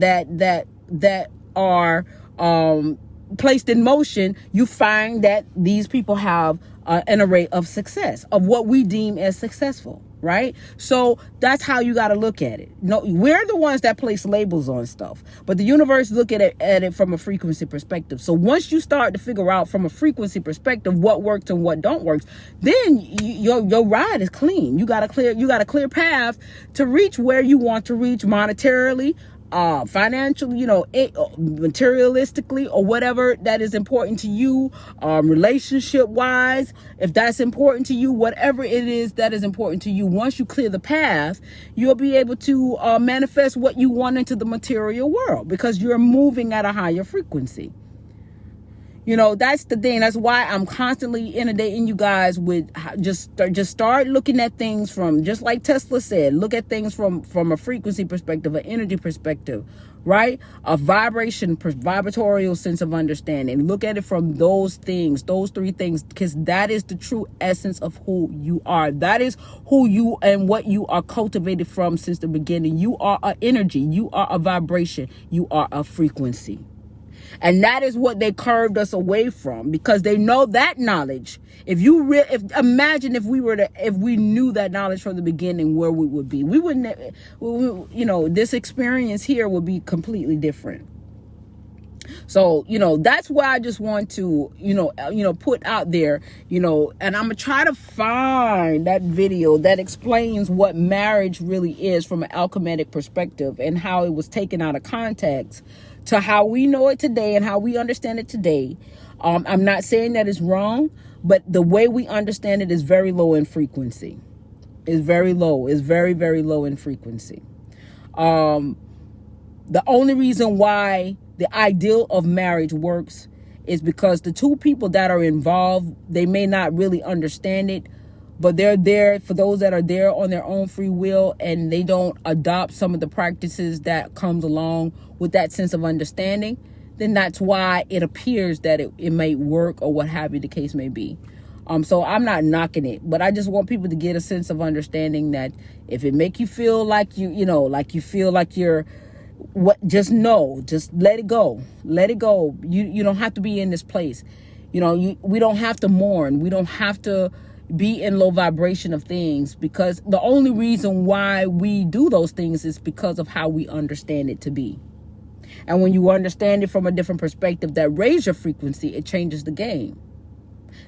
are placed in motion, you find that these people have an array of success, of what we deem as successful, right? So that's how you got to look at it. No, we're the ones that place labels on stuff, but the universe look at it from a frequency perspective. So once you start to figure out from a frequency perspective what works and what don't work, then your ride is clean. You got a clear path to reach where you want to reach monetarily, financially, materialistically, or whatever that is important to you, relationship wise, if that's important to you, whatever it is that is important to you. Once you clear the path, you'll be able to manifest what you want into the material world, because you're moving at a higher frequency. That's the thing. That's why I'm constantly inundating you guys with just start looking at things from, just like Tesla said, look at things from a frequency perspective, an energy perspective, right? A vibratorial sense of understanding. Look at it from those things, those three things, because that is the true essence of who you are. That is who you and what you are cultivated from since the beginning. You are an energy. You are a vibration. You are a frequency. And that is what they curved us away from, because they know that knowledge. Imagine if we knew that knowledge from the beginning, where we would be. We wouldn't, this experience here would be completely different. So, that's why I just want to, put out there, and I'm going to try to find that video that explains what marriage really is from an alchemic perspective and how it was taken out of context to how we know it today and how we understand it today. I'm not saying that it's wrong, but the way we understand it is very low in frequency. It's very low. It's very, very low in frequency. The only reason why the ideal of marriage works is because the two people that are involved, they may not really understand it, but they're there for those that are there on their own free will, and they don't adopt some of the practices that comes along with that sense of understanding. Then that's why it appears that it may work, or what have you the case may be. So I'm not knocking it, but I just want people to get a sense of understanding that if it make you feel like like you feel like you're just let it go. Let it go. You don't have to be in this place. We don't have to mourn. We don't have to be in low vibration of things, because the only reason why we do those things is because of how we understand it to be. And when you understand it from a different perspective that raise your frequency, it changes the game.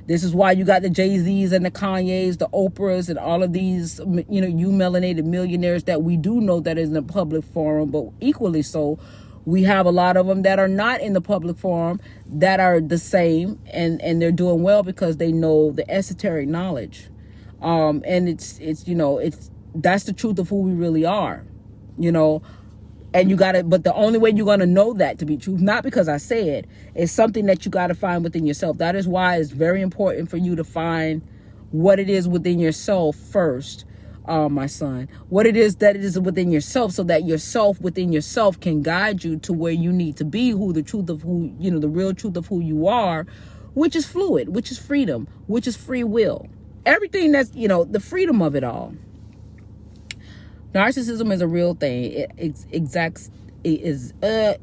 This is why you got the Jay-Z's and the Kanye's, the Oprahs, and all of these, you melanated millionaires that we do know that is in the public forum, but equally so, we have a lot of them that are not in the public forum that are the same, and they're doing well because they know the esoteric knowledge. And it's that's the truth of who we really are, And but the only way you're going to know that to be true, not because I say it, is something that you got to find within yourself. That is why it's very important for you to find what it is within yourself first, my son. What it is that it is within yourself, so that yourself within yourself can guide you to where you need to be, the real truth of who you are, which is fluid, which is freedom, which is free will. Everything that's, the freedom of it all. Narcissism is a real thing. It exacts the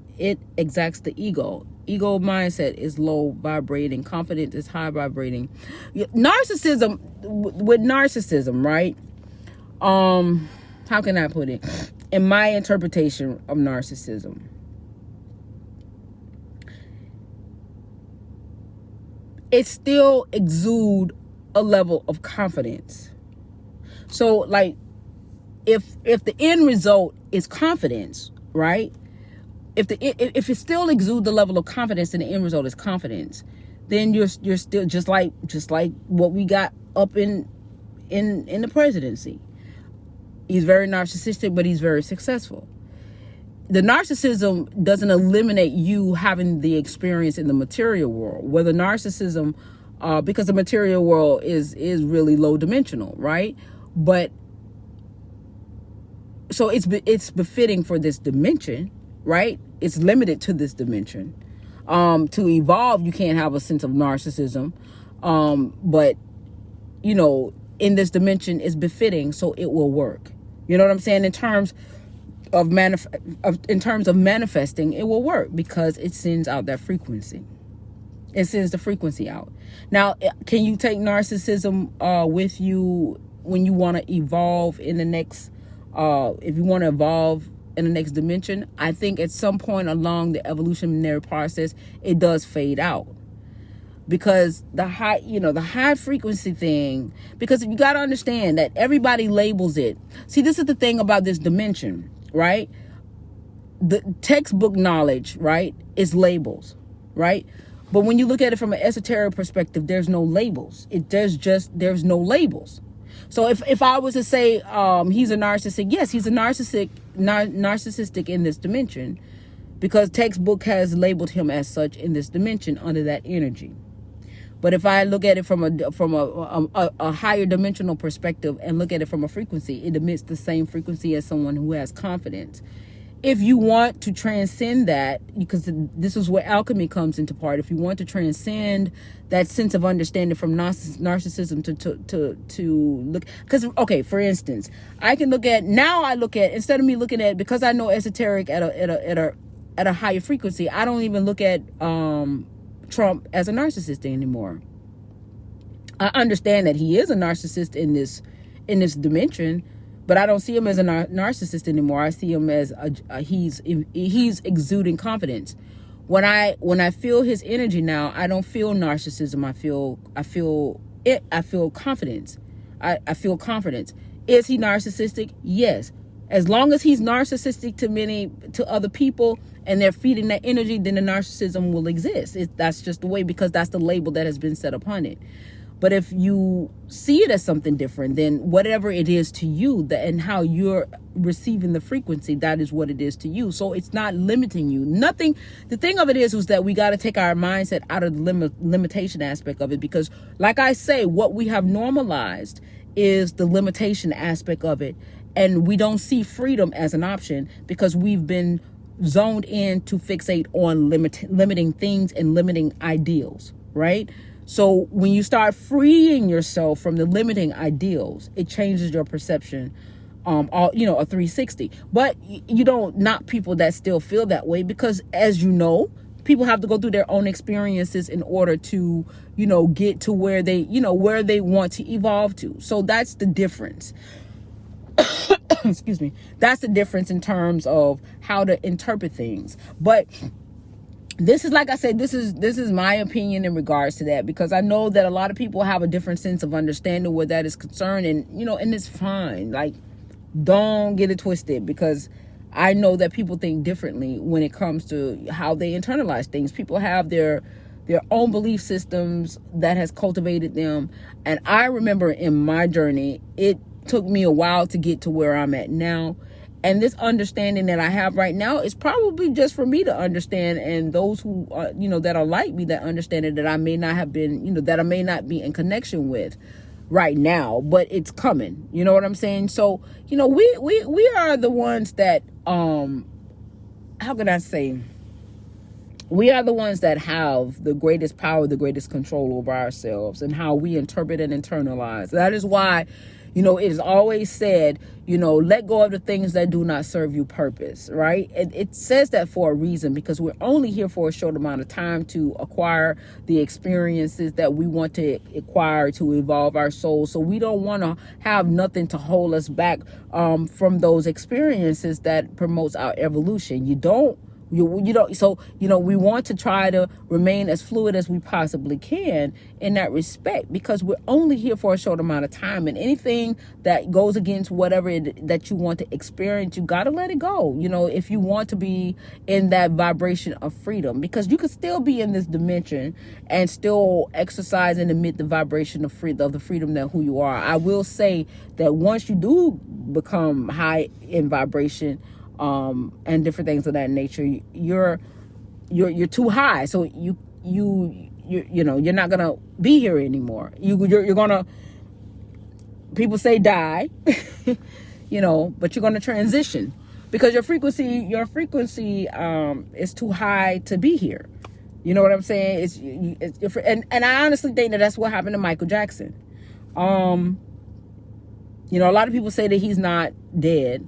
ego. Ego mindset is low vibrating. Confidence is high vibrating. Narcissism, right? How can I put it? In my interpretation of narcissism, it still exudes a level of confidence. So, like, if the end result is confidence, right? If it still exudes the level of confidence and the end result is confidence, then you're still just like what we got up in the presidency. He's very narcissistic, but he's very successful. The narcissism doesn't eliminate you having the experience in the material world. Where the narcissism, because the material world is really low dimensional, right? But so it's befitting for this dimension, right? It's limited to this dimension. To evolve, you can't have a sense of narcissism, but in this dimension is befitting, so it will work. You know what I'm saying? In terms of manifesting, it will work because it sends out that frequency. It sends the frequency out. Now, can you take narcissism with you when you want to evolve in the next? If you want to evolve in the next dimension, I think at some point along the evolutionary process, it does fade out. Because the high frequency thing, because you got to understand that everybody labels it. See, this is the thing about this dimension, right? The textbook knowledge, right, is labels, right? But when you look at it from an esoteric perspective, there's no labels. There's no labels. So if I was to say he's a narcissist, yes, he's a narcissistic in this dimension, because textbook has labeled him as such in this dimension under that energy. But if I look at it from a higher dimensional perspective and look at it from a frequency, it emits the same frequency as someone who has confidence. If you want to transcend that, because this is where alchemy comes into part, if you want to transcend that sense of understanding from narcissism to look, because, okay, for instance, I look at, instead of me looking at, because I know esoteric at a higher frequency, I don't even look at Trump as a narcissist anymore. I understand that he is a narcissist in this dimension, but I don't see him as a narcissist anymore. I see him as he's exuding confidence. When I feel his energy now, I don't feel narcissism. I feel confidence. I feel confidence. Is he narcissistic? Yes. As long as he's narcissistic to other people and they're feeding that energy, then the narcissism will exist. That's just the way, because that's the label that has been set upon it. But if you see it as something different, then whatever it is to you and how you're receiving the frequency, that is what it is to you. So it's not limiting you. Nothing. The thing of it is that we got to take our mindset out of the limitation aspect of it, because like I say, what we have normalized is the limitation aspect of it. And we don't see freedom as an option because we've been zoned in to fixate on limiting things and limiting ideals, right? So when you start freeing yourself from the limiting ideals, it changes your perception, a 360. But you don't knock people that still feel that way, because as you know, people have to go through their own experiences in order to, get to where they want to evolve to. So that's the difference. Excuse me. That's the difference in terms of how to interpret things. But this is, like I said, this is my opinion in regards to that, because I know that a lot of people have a different sense of understanding where that is concerned, and and it's fine. Like, don't get it twisted, because I know that people think differently when it comes to how they internalize things. People have their own belief systems that has cultivated them, and I remember in my journey, it took me a while to get to where I'm at now. And this understanding that I have right now is probably just for me to understand, and those who are, that are like me, that understand it, that I may not have been, that I may not be in connection with right now, but it's coming. You know what I'm saying? So, we are the ones that, how can I say? We are the ones that have the greatest power, the greatest control over ourselves and how we interpret and internalize. That is why, it is always said, let go of the things that do not serve you purpose, right? It says that for a reason, because we're only here for a short amount of time to acquire the experiences that we want to acquire to evolve our souls. So we don't want to have nothing to hold us back from those experiences that promotes our evolution. You don't. So we want to try to remain as fluid as we possibly can in that respect, because we're only here for a short amount of time, and anything that goes against whatever that you want to experience, you got to let it go. If you want to be in that vibration of freedom, because you could still be in this dimension and still exercise and emit the vibration of the freedom that who you are. I will say that once you do become high in vibration, and different things of that nature, you're too high, so you're not gonna be here anymore. You're gonna, people say die, but you're gonna transition, because your frequency is too high to be here. You know what I'm saying? And I honestly think that that's what happened to Michael Jackson. A lot of people say that he's not dead.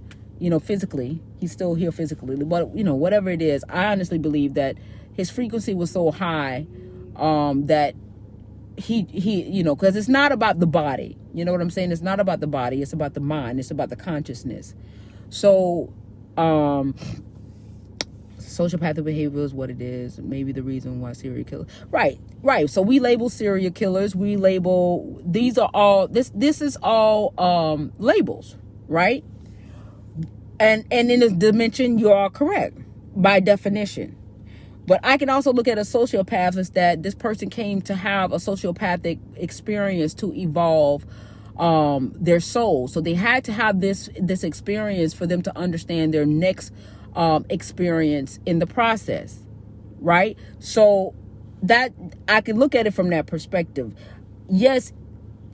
Physically, he's still here physically, but whatever it is, I honestly believe that his frequency was so high, that he because it's not about the body. You know what I'm saying? It's not about the body. It's about the mind. It's about the consciousness. So, sociopathic behavior is what it is. Maybe the reason why serial killers. Right. So we label serial killers. We label, these are all, this is all, labels, right? And in this dimension, you are correct by definition. But I can also look at a sociopath as that this person came to have a sociopathic experience to evolve their soul. So they had to have this experience for them to understand their next experience in the process, right? So that I can look at it from that perspective. Yes,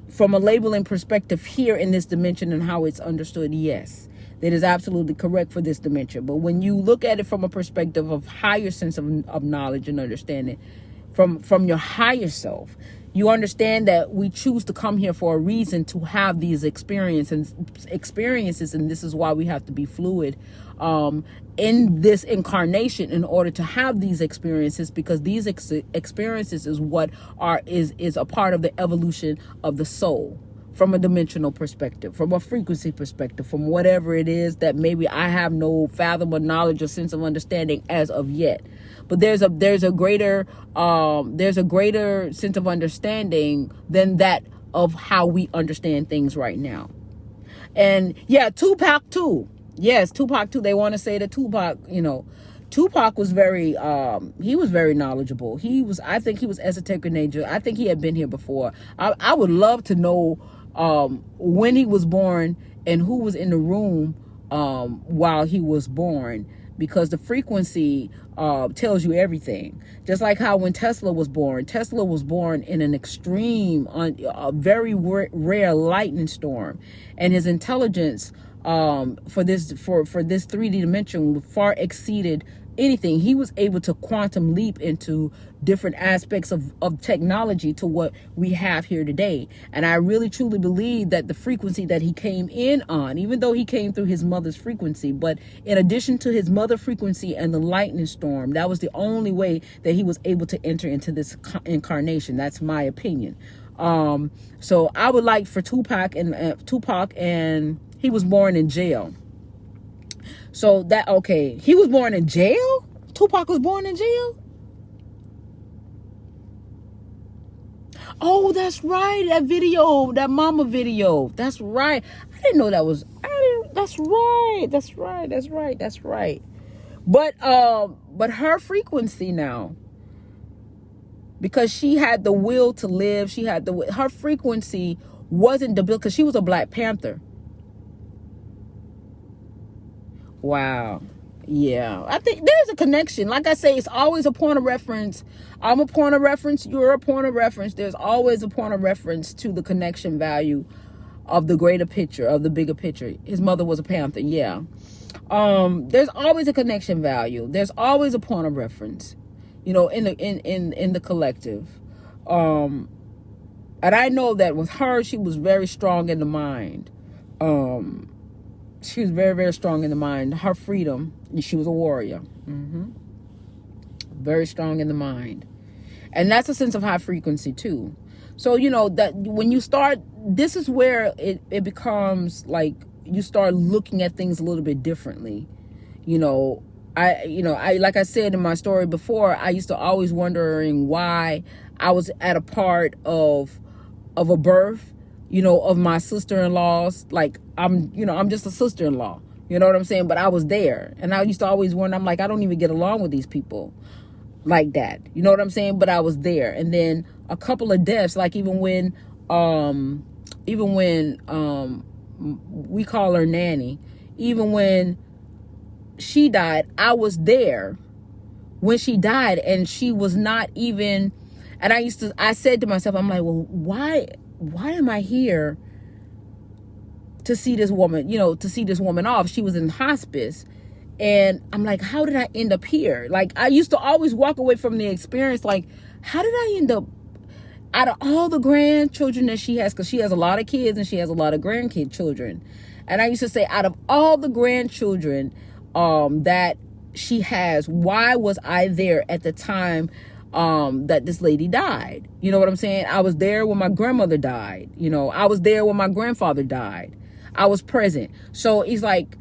from a labeling perspective here in this dimension and how it's understood, yes. That is absolutely correct for this dimension. But when you look at it from a perspective of higher sense of knowledge and understanding, from your higher self, you understand that we choose to come here for a reason, to have these experiences, and this is why we have to be fluid in this incarnation in order to have these experiences, because these experiences is what is a part of the evolution of the soul. from a dimensional perspective, from a frequency perspective, from whatever it is that maybe I have no fathom or knowledge or sense of understanding as of yet. But there's a greater sense of understanding than that of how we understand things right now. And yeah, Tupac too. Yes, Tupac too. They want to say that Tupac, Tupac was very knowledgeable. I think he was esoteric in nature. I think he had been here before. I would love to know when he was born and who was in the room while he was born, because the frequency tells you everything. Just like how when Tesla was born in an extreme, a very rare lightning storm, and his intelligence for this 3D dimension far exceeded anything. He was able to quantum leap into different aspects of technology to what we have here today. And I really truly believe that the frequency that he came in on, even though he came through his mother's frequency, but in addition to his mother frequency and the lightning storm, that was the only way that he was able to enter into this incarnation. That's my opinion. So I would like for Tupac, and he was born in jail. So that, okay, he was born in jail? Tupac was born in jail? Oh, that's right. That video, that mama video. That's right. I didn't know that was, that's right. But her frequency now, because she had the will to live, her frequency wasn't debilitated, because she was a Black Panther. Wow. Yeah, I think there's a connection. Like I say, it's always a point of reference. I'm a point of reference. You're a point of reference. There's always a point of reference to the connection value of the greater picture, of the bigger picture. His mother was a Panther. Yeah. There's always a connection value. There's always a point of reference, in the collective. And I know that with her, she was very strong in the mind. She was very, very strong in the mind. Her freedom, she was a warrior. Very strong in the mind. And that's a sense of high frequency too. So, that when you start, this is where it becomes like you start looking at things a little bit differently. I like I said in my story before, I used to always wondering why I was at a part of a birth, of my sister-in-laws. Like I'm just a sister-in-law, you know what I'm saying? But I was there, and I used to always wonder, I'm like, I don't even get along with these people like that, you know what I'm saying? But I was there. And then a couple of deaths, like even when we call her Nanny, even when she died, I was there when she died, and she was not even, and I said to myself, I'm like, well, why am I here to see this woman, off? She was in hospice. And I'm like, how did I end up here? Like, I used to always walk away from the experience like, how did I end up, out of all the grandchildren that she has, because she has a lot of kids and she has a lot of grandkid children. And I used to say, out of all the grandchildren that she has, why was I there at the time that this lady died? You know what I'm saying? I was there when my grandmother died. I was there when my grandfather died. I was present. So he's like,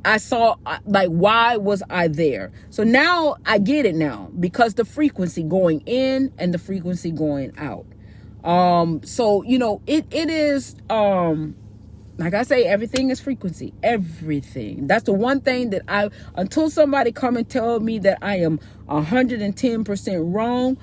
I saw, like, why was I there? So now I get it now, because the frequency going in and the frequency going out. So, it is, like I say, everything is frequency, everything. That's the one thing that until somebody come and tell me that I am 110% wrong,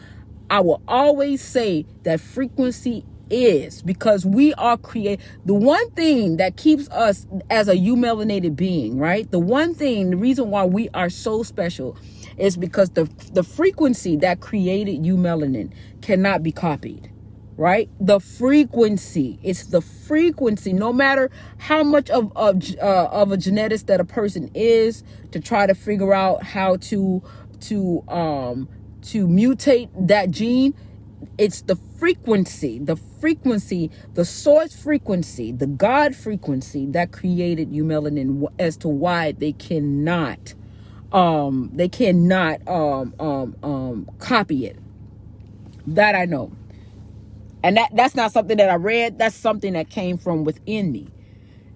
I will always say that frequency is, because we are the one thing that keeps us as a eumelanated being, right? The reason why we are so special is because the frequency that created eumelanin cannot be copied, right? The frequency, it's the frequency, no matter how much of a geneticist that a person is, to try to figure out how to mutate that gene. It's the frequency, the source frequency, the God frequency that created eumelanin, as to why they cannot copy it. That I know. And that's not something that I read. That's something that came from within me.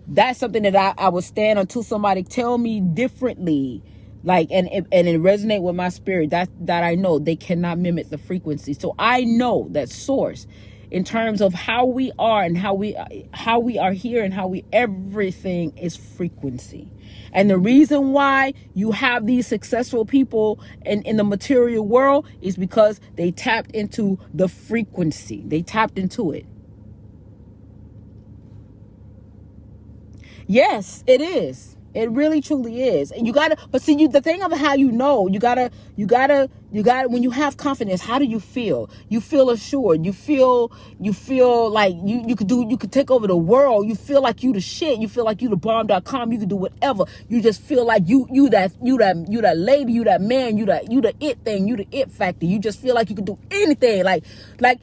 That's something that I would stand until somebody tell me differently, like, and it resonate with my spirit, that I know they cannot mimic the frequency. So I know that source, in terms of how we are and how we are here and how everything is frequency. And the reason why you have these successful people in the material world is because they tapped into the frequency. They tapped into it. Yes, it is. It really truly is. And you gotta, but see, the thing of how you know, you gotta, when you have confidence, how do you feel? You feel assured. You feel like you could take over the world. You feel like you the shit. You feel like you the bomb.com. You can do whatever. You just feel like you that lady, you that man, you the it thing, you the it factor. You just feel like you can do anything. Like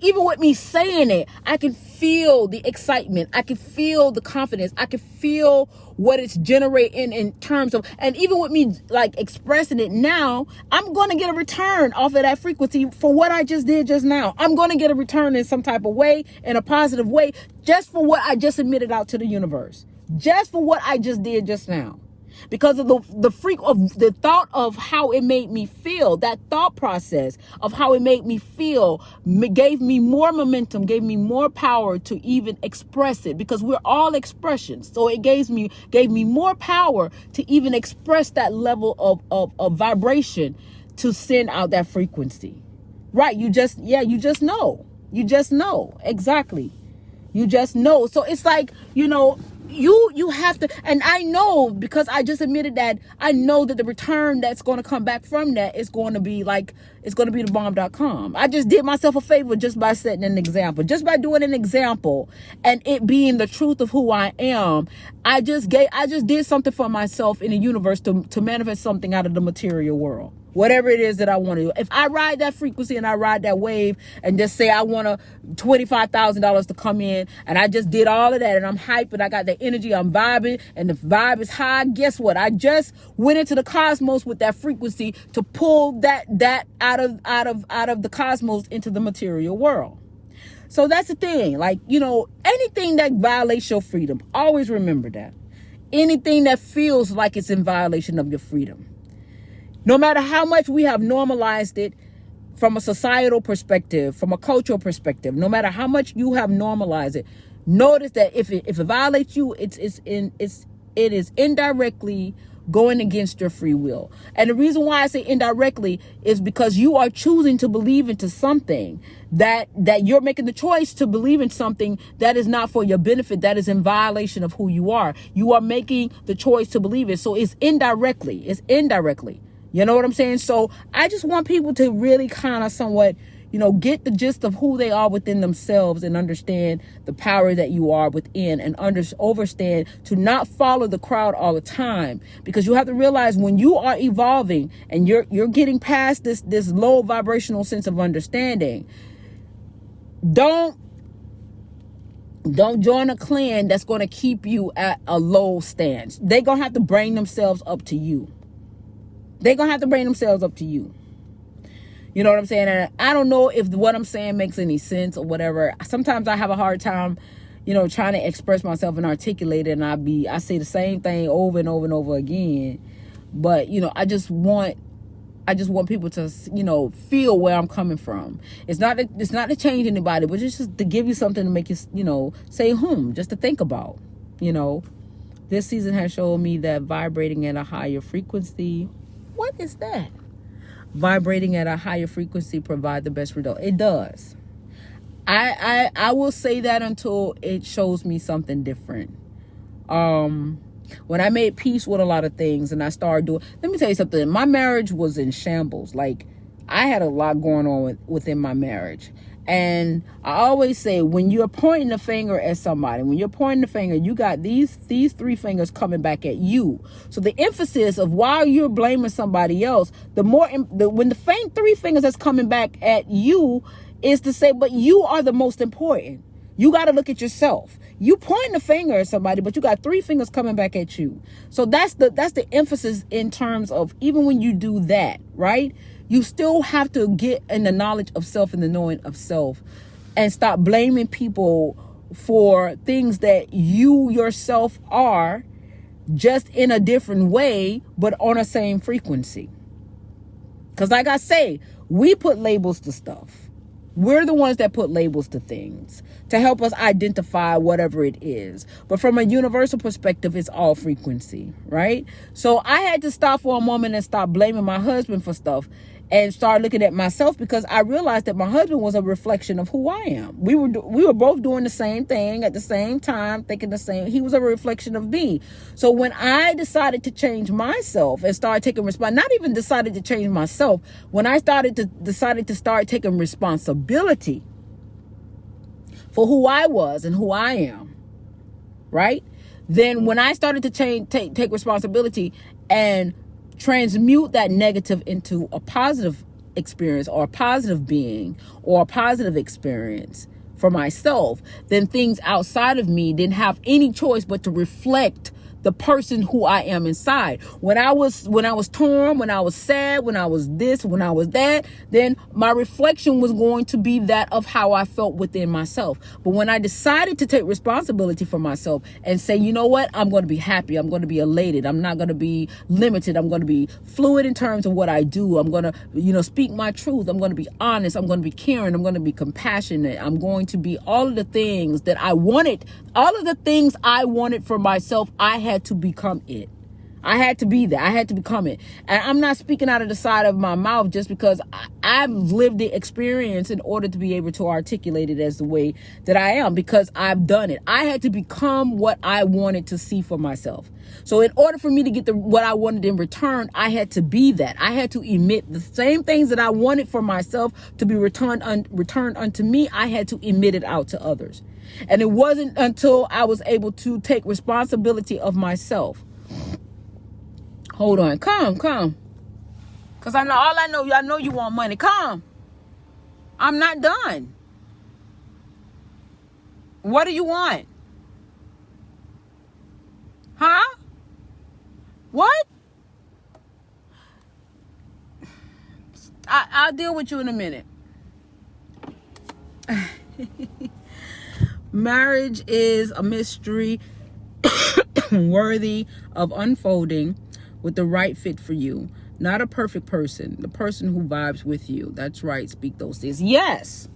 even with me saying it, I can feel the excitement. I can feel the confidence. I can feel what it's generating in terms of, and even with me like expressing it now, I'm going to get a return off of that frequency for what I just did just now. I'm going to get a return in some type of way, in a positive way, just for what I just admitted out to the universe, just for what I just did just now. Because of the freak of the thought of how it made me feel, that thought process of how it made me feel gave me more momentum, gave me more power to even express it, because we're all expressions. So it gave me more power to even express that level of vibration, to send out that frequency. Right. You just know. You just know. Exactly. You just know. So it's like, you have to, and I know, because I just admitted that, I know that the return that's going to come back from that is going to be like, it's going to be the bomb.com. I just did myself a favor just by setting an example, just by doing an example, and it being the truth of who I am. I just did something for myself in the universe to manifest something out of the material world. Whatever it is that I want to do. If I ride that frequency and I ride that wave and just say I want $25,000 to come in, and I just did all of that, and I'm hyped and I got the energy, I'm vibing, and the vibe is high, guess what? I just went into the cosmos with that frequency to pull that out of the cosmos into the material world. So that's the thing. Like, anything that violates your freedom, always remember that. Anything that feels like it's in violation of your freedom. No matter how much we have normalized it from a societal perspective, from a cultural perspective, no matter how much you have normalized it, notice that if it violates you, it is indirectly going against your free will. And the reason why I say indirectly is because you are choosing to believe into something that you're making the choice to believe in something that is not for your benefit, that is in violation of who you are. You are making the choice to believe it. So it's indirectly. You know what I'm saying? So I just want people to really kind of somewhat, get the gist of who they are within themselves, and understand the power that you are within, and understand to not follow the crowd all the time. Because you have to realize, when you are evolving and you're getting past this low vibrational sense of understanding, don't join a clan that's going to keep you at a low stance. They're going to have to bring themselves up to you. They're going to have to bring themselves up to you. You know what I'm saying? And I don't know if what I'm saying makes any sense or whatever. Sometimes I have a hard time, trying to express myself and articulate it. And I say the same thing over and over and over again. But, I just want people to, feel where I'm coming from. It's not to change anybody, but it's just to give you something to make you, say, just to think about. This season has shown me that vibrating at a higher frequency. What is that? Vibrating at a higher frequency provide the best result. It does. I will say that until it shows me something different. When I made peace with a lot of things and I started doing, let me tell you something. My marriage was in shambles. Like, I had a lot going on within my marriage. And I always say, when you're pointing the finger at somebody, when you're pointing the finger, you got these three fingers coming back at you. So the emphasis of while you're blaming somebody else, when the three fingers that's coming back at you is to say, but you are the most important. You got to look at yourself. You pointing the finger at somebody, but you got three fingers coming back at you. So that's the emphasis in terms of, even when you do that, right? You still have to get in the knowledge of self and the knowing of self and stop blaming people for things that you yourself are, just in a different way, but on a same frequency. Because like I say, we put labels to stuff. We're the ones that put labels to things to help us identify whatever it is. But from a universal perspective, it's all frequency, right? So I had to stop for a moment and stop blaming my husband for stuff and start looking at myself, because I realized that my husband was a reflection of who I am. We were both doing the same thing at the same time, thinking the same. He was a reflection of me. So when I decided to change myself and start taking not even decided to change myself, when I decided to start taking responsibility for who I was and who I am, right? Then when I started to take responsibility and transmute that negative into a positive experience or a positive being or a positive experience for myself, then things outside of me didn't have any choice but to reflect the person who I am inside. When I was torn, when I was sad, when I was this, when I was that, then my reflection was going to be that of how I felt within myself. But when I decided to take responsibility for myself and say, you know what, I'm going to be happy, I'm going to be elated, I'm not going to be limited, I'm going to be fluid in terms of what I do, I'm going to, speak my truth, I'm going to be honest, I'm going to be caring, I'm going to be compassionate, I'm going to be all of the things that I wanted, all of the things I wanted for myself. I had to become it. I had to be that. I had to become it. And I'm not speaking out of the side of my mouth just because I've lived the experience in order to be able to articulate it as the way that I am, because I've done it. I had to become what I wanted to see for myself. So in order for me to get what I wanted in return, I had to be that. I had to emit the same things that I wanted for myself to be returned unto me. I had to emit it out to others. And it wasn't until I was able to take responsibility of myself. Hold on. Come. Because I know you want money. Come. I'm not done. What do you want? Huh? What? I'll deal with you in a minute. Marriage is a mystery worthy of unfolding with the right fit for you. Not a perfect person, the person who vibes with you. That's right. Speak those things. Yes.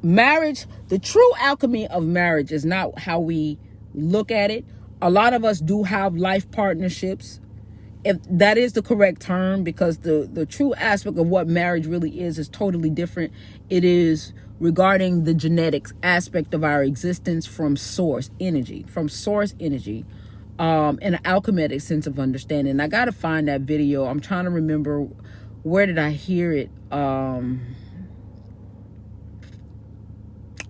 Marriage, the true alchemy of marriage is not how we look at it. A lot of us do have life partnerships, if that is the correct term, because the true aspect of what marriage really is totally different. It is regarding the genetics aspect of our existence from source energy, in an alchemic sense of understanding. I got to find that video. I'm trying to remember, where did I hear it? I'm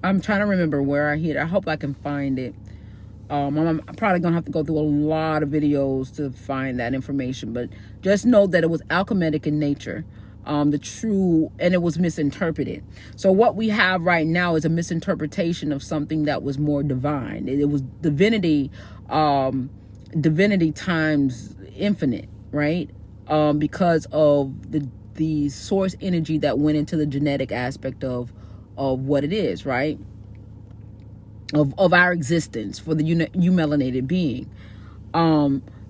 trying to remember where I hear it. I hope I can find it. I'm probably gonna have to go through a lot of videos to find that information, but just know that it was alchemic in nature. And it was misinterpreted. So what we have right now is a misinterpretation of something that was more divine. It was divinity times infinite, right? Because of the source energy that went into the genetic aspect of what it is, right? Of our existence for the melanated being.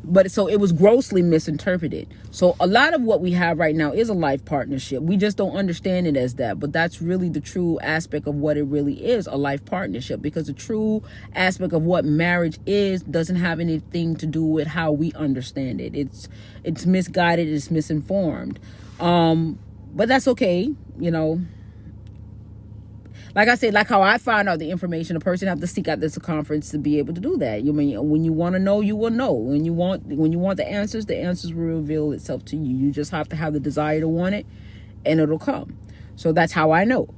But so it was grossly misinterpreted. So a lot of what we have right now is a life partnership. We just don't understand it as that. But that's really the true aspect of what it really is, a life partnership. Because the true aspect of what marriage is doesn't have anything to do with how we understand it. It's misguided, it's misinformed. But that's okay, Like I said, like how I find out the information, a person have to seek out this conference to be able to do that. When you want to know, you will know. When you want the answers will reveal itself to you. You just have to have the desire to want it, and it'll come. So that's how I know.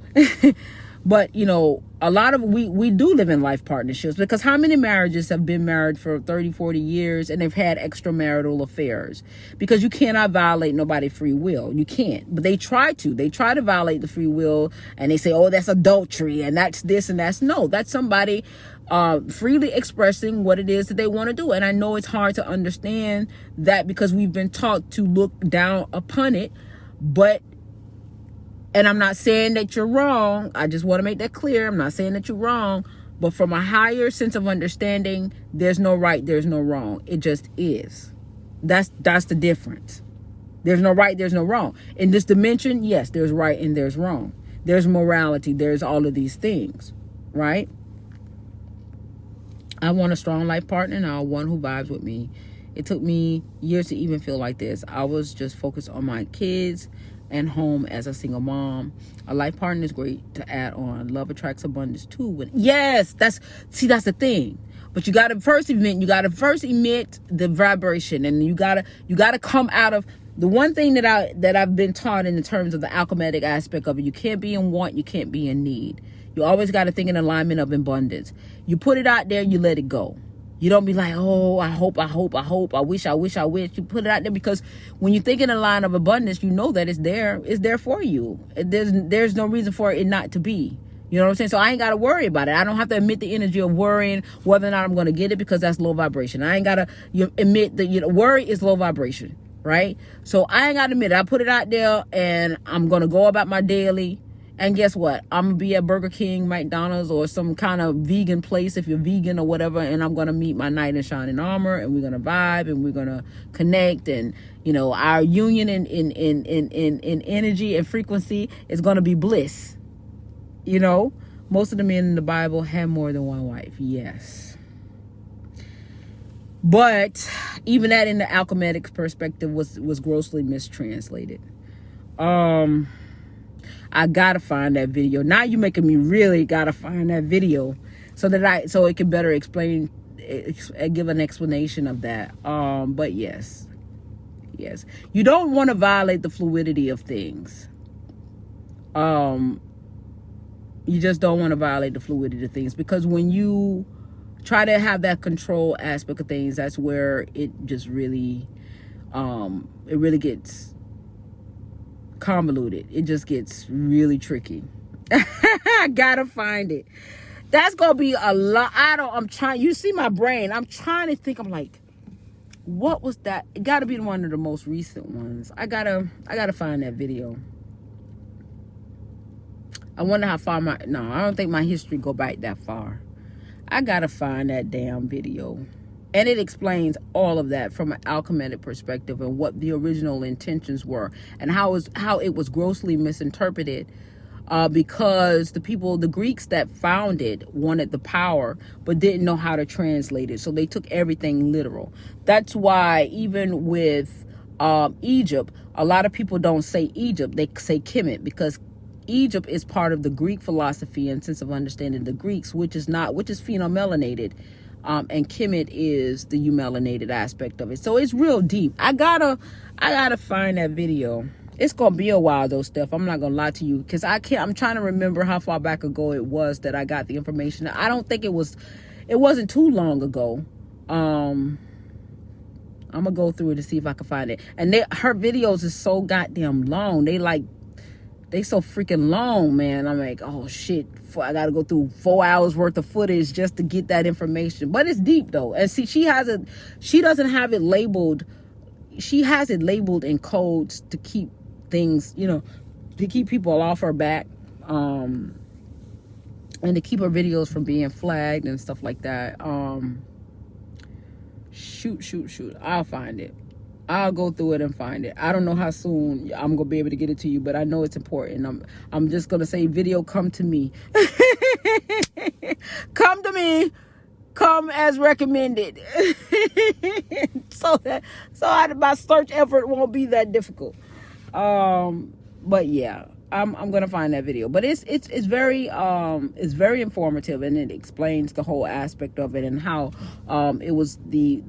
But, a lot of we do live in life partnerships, because how many marriages have been married for 30, 40 years and they've had extramarital affairs? Because you cannot violate nobody's free will. You can't. But they try to violate the free will, and they say, oh, that's adultery and that's this and that's. No, that's somebody freely expressing what it is that they want to do. And I know it's hard to understand that because we've been taught to look down upon it, but And I'm not saying that you're wrong. I just want to make that clear. I'm not saying that you're wrong. But from a higher sense of understanding, there's no right, there's no wrong. It just is. That's the difference. There's no right, there's no wrong. In this dimension, yes, there's right and there's wrong. There's morality, there's all of these things, right? I want a strong life partner now, one who vibes with me. It took me years to even feel like this. I was just focused on my kids and home as a single mom. A life partner is great to add on. Love attracts abundance too. Yes, that's the thing. But you gotta first emit the vibration, and you gotta come out of the one thing that I've been taught in the terms of the alchemic aspect of it. You can't be in want, you can't be in need. You always got to think in alignment of abundance. You put it out there, you let it go. You don't be like, oh, I hope, I wish. You put it out there, because when you think in a line of abundance, you know that it's there for you. There's no reason for it not to be. You know what I'm saying? So I ain't got to worry about it. I don't have to emit the energy of worrying whether or not I'm going to get it, because that's low vibration. I ain't got to emit worry is low vibration, right? So I ain't got to admit it. I put it out there, and I'm going to go about my daily. And guess what? I'm going to be at Burger King, McDonald's, or some kind of vegan place if you're vegan or whatever. And I'm going to meet my knight in shining armor, and we're going to vibe, and we're going to connect. And, our union in energy and frequency is going to be bliss. Most of the men in the Bible had more than one wife. Yes. But even that, in the alchemic perspective, was grossly mistranslated. I gotta find that video. Now you're making me really gotta find that video so it can better give an explanation of that. But yes, you don't want to violate the fluidity of things. You just don't want to violate the fluidity of things, because when you try to have that control aspect of things, that's where it just really, it really gets convoluted. It just gets really tricky. I gotta find it. That's gonna be a lot. You see my brain, I'm trying to think. I'm like, what was that? It gotta be one of the most recent ones. I gotta find that video. I wonder how far I don't think my history go back that far. I gotta find that damn video. And it explains all of that from an alchemic perspective, and what the original intentions were, and how it was grossly misinterpreted, because the Greeks that found it wanted the power but didn't know how to translate it. So they took everything literal. That's why even with Egypt, a lot of people don't say Egypt, they say Kemet, because Egypt is part of the Greek philosophy and sense of understanding the Greeks, which is phenomelanated. And Kemet is the eumelanated aspect of it. So it's real deep. I gotta find that video. It's gonna be a while though, Steph. I'm not gonna lie to you, because I'm trying to remember how far back ago it was that I got the information. I don't think it wasn't too long ago. I'm gonna go through it to see if I can find it. And her videos is so goddamn long. They so freaking long, man. I'm like, oh shit, I gotta go through 4 hours worth of footage just to get that information. But it's deep though. And see, she doesn't have it labeled. She has it labeled in codes to keep things, to keep people off her back, and to keep her videos from being flagged and stuff like that. Shoot. I'll find it. I'll go through it and find it. I don't know how soon I'm gonna be able to get it to you, but I know it's important. I'm just gonna say, video, come to me. Come to me. Come as recommended. so my search effort won't be that difficult. But yeah, I'm gonna find that video. But it's very informative, and it explains the whole aspect of it, and how it was the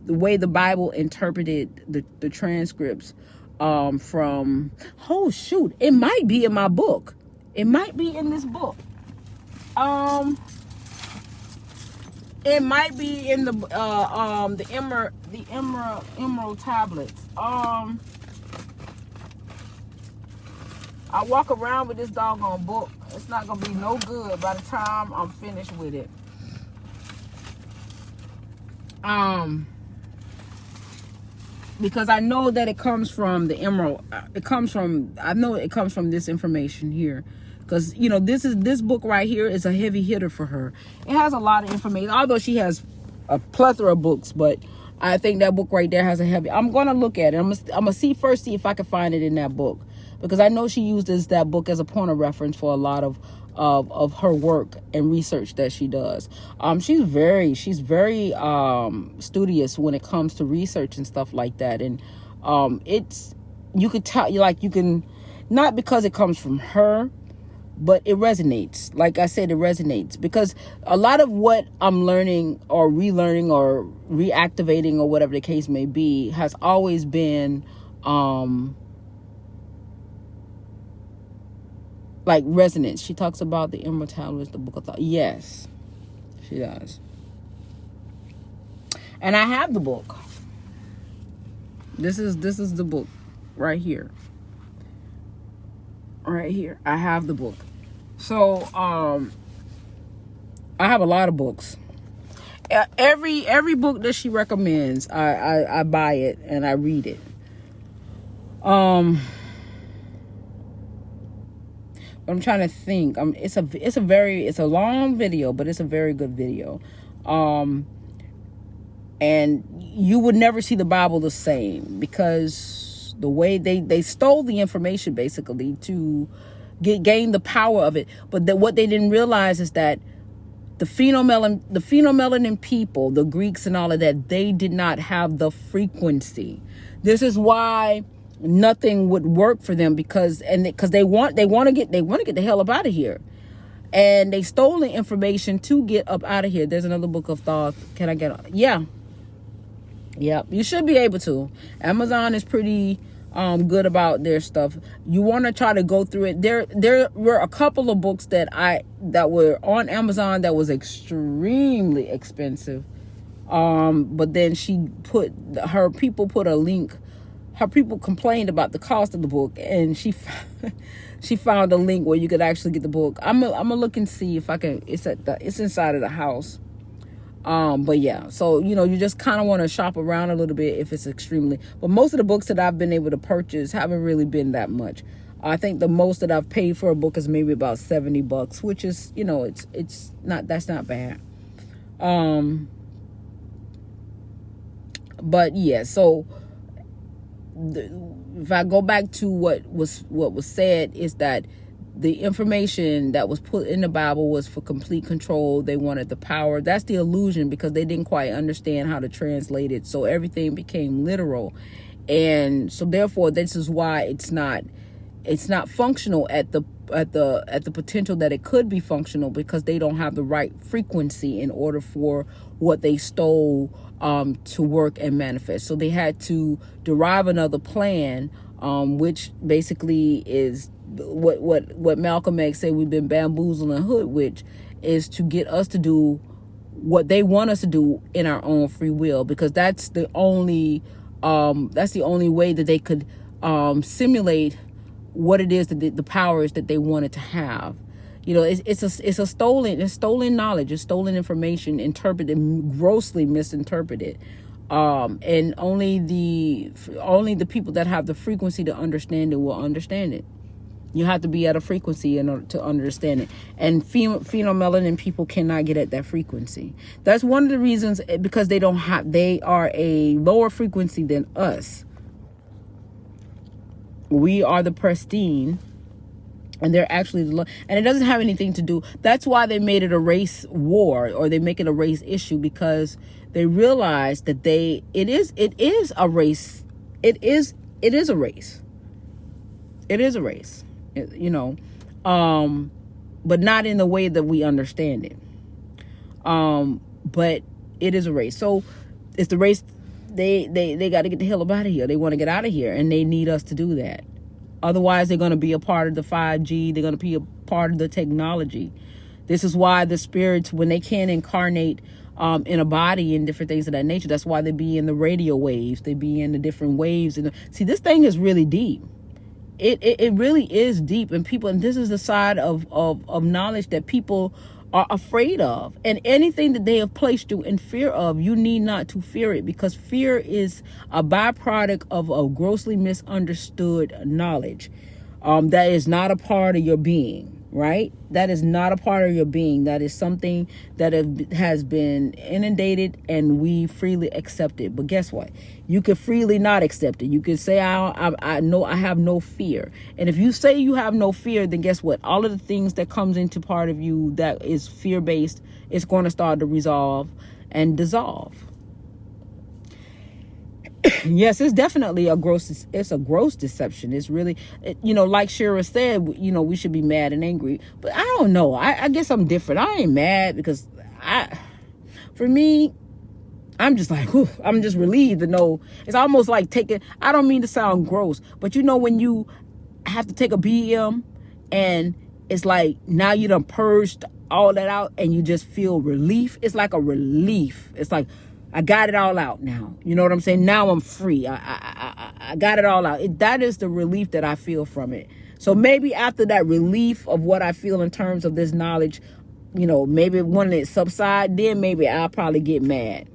way the Bible interpreted the transcripts from, oh shoot, it might be in my book. It might be in this book. It might be in the emerald tablets. I walk around with this doggone book. It's not gonna be no good by the time I'm finished with it. because I know that it comes from the emerald. I know it comes from this information here. Because, you know, this book right here is a heavy hitter for her. It has a lot of information, although she has a plethora of books, but I think that book right there has a heavy. I'm going to look at it. I'm going to see if I can find it in that book. Because I know she uses that book as a point of reference for a lot of her work and research that she does. She's very studious when it comes to research and stuff like that. And you could tell, like, you can, not because it comes from her, but it resonates. Like I said, it resonates because a lot of what I'm learning or relearning or reactivating or whatever the case may be has always been like resonance. She talks about the Emerald Tablets, the Book of Thought. Yes, she does. And I have the book. This is the book right here. Right here. I have the book. So, I have a lot of books. Every book that she recommends, I buy it and I read it. I'm trying to think. It's a long video, but it's a very good video. And you would never see the Bible the same because the way they stole the information basically to gain the power of it. But what they didn't realize is that the phenomelanin people, the Greeks and all of that, they did not have the frequency. This is why nothing would work for them because they want to get the hell up out of here. And they stole the information to get up out of here. There's another Book of Thought. Can I get on? Yeah. You should be able to. Amazon is pretty good about their stuff. You want to try to go through it. There were a couple of books that were on Amazon that was extremely expensive. But then her people complained about the cost of the book, and she found a link where you could actually get the book. I'm gonna look and see if I can. It's inside of the house. But yeah, so, you know, you just kind of want to shop around a little bit if it's extremely, but most of the books that I've been able to purchase haven't really been that much. I think the most that I've paid for a book is maybe about $70, which is, you know, that's not bad. But yeah, so if I go back to what was said is that the information that was put in the Bible was for complete control. They wanted the power. That's the illusion because they didn't quite understand how to translate it. So everything became literal. And so therefore, this is why it's not functional at the potential that it could be functional, because they don't have the right frequency in order for what they stole to work and manifest. So they had to derive another plan, which basically is what Malcolm X said, we've been bamboozled and hoodwinked, is to get us to do what they want us to do in our own free will, because that's the only way that they could simulate what it is that the powers that they wanted to have. You know, it's stolen knowledge, it's stolen information, interpreted, grossly misinterpreted. And only the people that have the frequency to understand it will understand it. You have to be at a frequency in order to understand it. And phenomelanin people cannot get at that frequency. That's one of the reasons, because they are a lower frequency than us. We are the pristine, and they're actually and it doesn't have anything to do. That's why they made it a race war, or they make it a race issue, because they realize that it is a race. It is a race. It is a race. You know, but not in the way that we understand it. But it is a race. So it's the race. They got to get the hell up out of here. They want to get out of here, and they need us to do that. Otherwise, they're going to be a part of the 5G. They're going to be a part of the technology. This is why the spirits, when they can't incarnate in a body and different things of that nature, that's why they be in the radio waves. They be in the different waves. And see, this thing is really deep. It really is deep, and this is the side of knowledge that people are afraid of. And anything that they have placed you in fear of, you need not to fear it, because fear is a byproduct of a grossly misunderstood knowledge. That is not a part of your being, right? That is not a part of your being. That is something that has been inundated and we freely accept it. But guess what? You can freely not accept it. You can say, I know I have no fear. And if you say you have no fear, then guess what? All of the things that comes into part of you that is fear-based is going to start to resolve and dissolve. Yes, it's definitely a gross deception. It's really, like Shira said, we should be mad and angry. But I don't know. I guess I'm different. I ain't mad because for me, I'm just like, whew, I'm just relieved to know. It's almost like I don't mean to sound gross, but when you have to take a BM and it's like now you done purged all that out and you just feel relief. It's like a relief. It's like, I got it all out now. You know what I'm saying? Now I'm free. I got it all out. That is the relief that I feel from it. So maybe after that relief of what I feel in terms of this knowledge, maybe when it subsides, then maybe I'll probably get mad.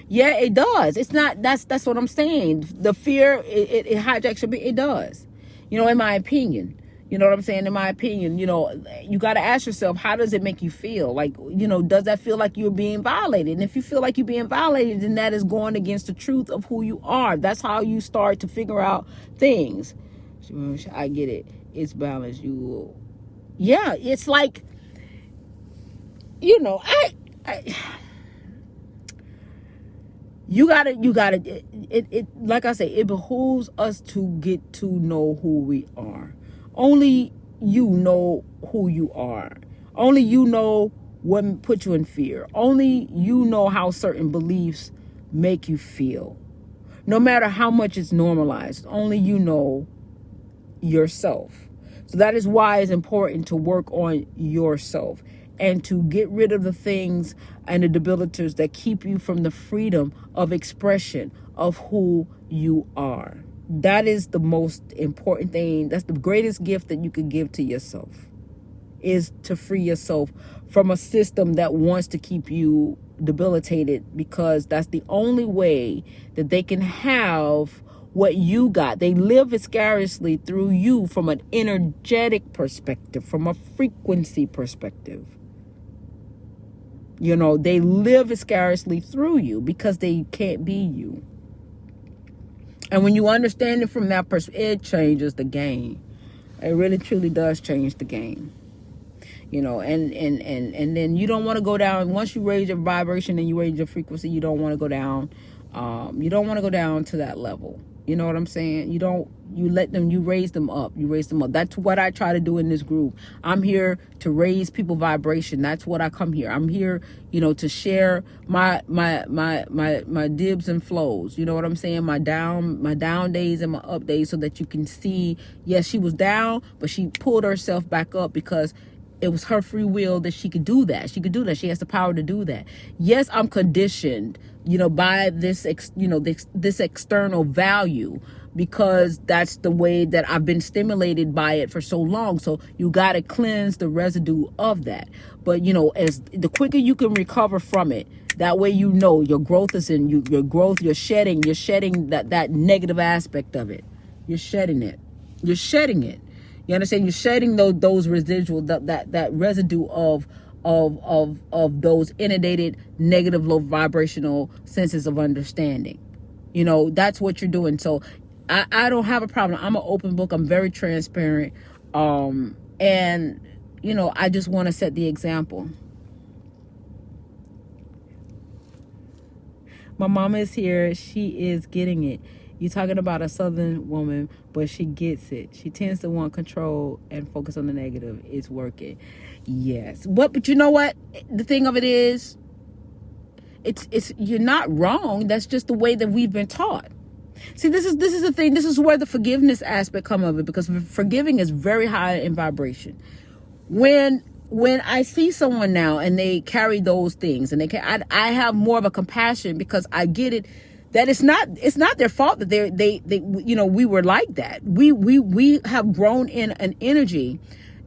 Yeah, it does. It's not, that's what I'm saying. The fear, it hijacks your, it does. In my opinion. You know what I'm saying? In my opinion, you got to ask yourself, how does it make you feel? Like, does that feel like you're being violated? And if you feel like you're being violated, then that is going against the truth of who you are. That's how you start to figure out things. I get it. It's balanced. Yeah, it's like, you gotta, like I say, it behooves us to get to know who we are. Only you know who you are. Only you know what put you in fear. Only you know how certain beliefs make you feel. No matter how much it's normalized, only you know yourself. So that is why it's important to work on yourself and to get rid of the things and the debilitators that keep you from the freedom of expression of who you are. That is the most important thing. That's the greatest gift that you could give to yourself, is to free yourself from a system that wants to keep you debilitated, because that's the only way that they can have what you got. They live vicariously through you from an energetic perspective, from a frequency perspective. They live vicariously through you because they can't be you. And when you understand it from that perspective, it changes the game. It really truly does change the game. And then you don't want to go down. Once you raise your vibration and you raise your frequency, you don't want to go down. You don't want to go down to that level. You know what I'm saying? You raise them up. That's what I try to do in this group. I'm here to raise people vibration. That's what I come here. I'm here, to share my dibs and flows. You know what I'm saying? My down days and my up days, so that you can see, yes, she was down, but she pulled herself back up because it was her free will that she could do that. She has the power to do that. Yes, I'm conditioned, by this external value, because that's the way that I've been stimulated by it for so long. So you got to cleanse the residue of that. But, as the quicker you can recover from it, that way, your growth is in you. Your growth, you're shedding that negative aspect of it. You're shedding it. You understand? You're shedding those residual, that residue of those inundated negative low vibrational senses of understanding. That's what you're doing. So I don't have a problem. I'm an open book. I'm very transparent. And I just want to set the example. My mama is here. She is getting it. You're talking about a Southern woman, but she gets it. She tends to want control and focus on the negative. It's working. Yes. But you know what? The thing of it is, it's you're not wrong. That's just the way that we've been taught. See, this is the thing. This is where the forgiveness aspect comes of it, because forgiving is very high in vibration. When I see someone now and they carry those things, and I have more of a compassion, because I get it. That it's not their fault that they we were like that. We have grown in an energy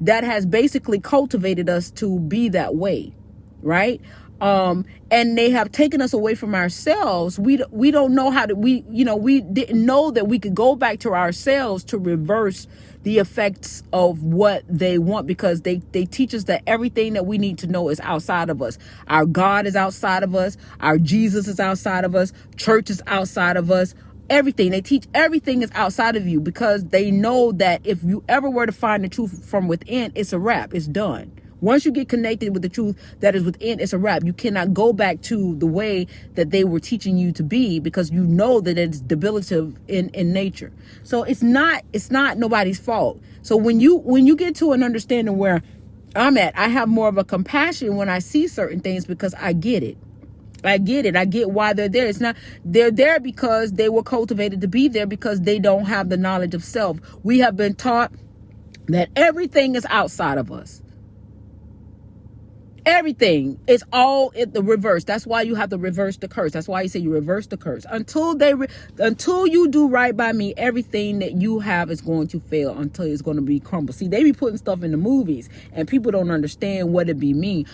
that has basically cultivated us to be that way, right? And they have taken us away from ourselves. We don't know how to, we didn't know that we could go back to ourselves to reverse the effects of what they want, because they teach us that everything that we need to know is outside of us. Our God is outside of us. Our Jesus is outside of us. Church is outside of us. Everything. They teach everything is outside of you, because they know that if you ever were to find the truth from within, it's a wrap. It's done. Once you get connected with the truth that is within, it's a wrap. You cannot go back to the way that they were teaching you to be, because you know that it's debilitative in nature. So it's not nobody's fault. So when you get to an understanding where I'm at, I have more of a compassion when I see certain things, because I get it. I get it. I get why they're there. They're there because they were cultivated to be there, because they don't have the knowledge of self. We have been taught that everything is outside of us. Everything is all in the reverse. That's why you have to reverse the curse. That's why you say you reverse the curse. Until you do right by me, everything that you have is going to fail, until it's going to be crumbled. See, they be putting stuff in the movies, and people don't understand what it be meaning.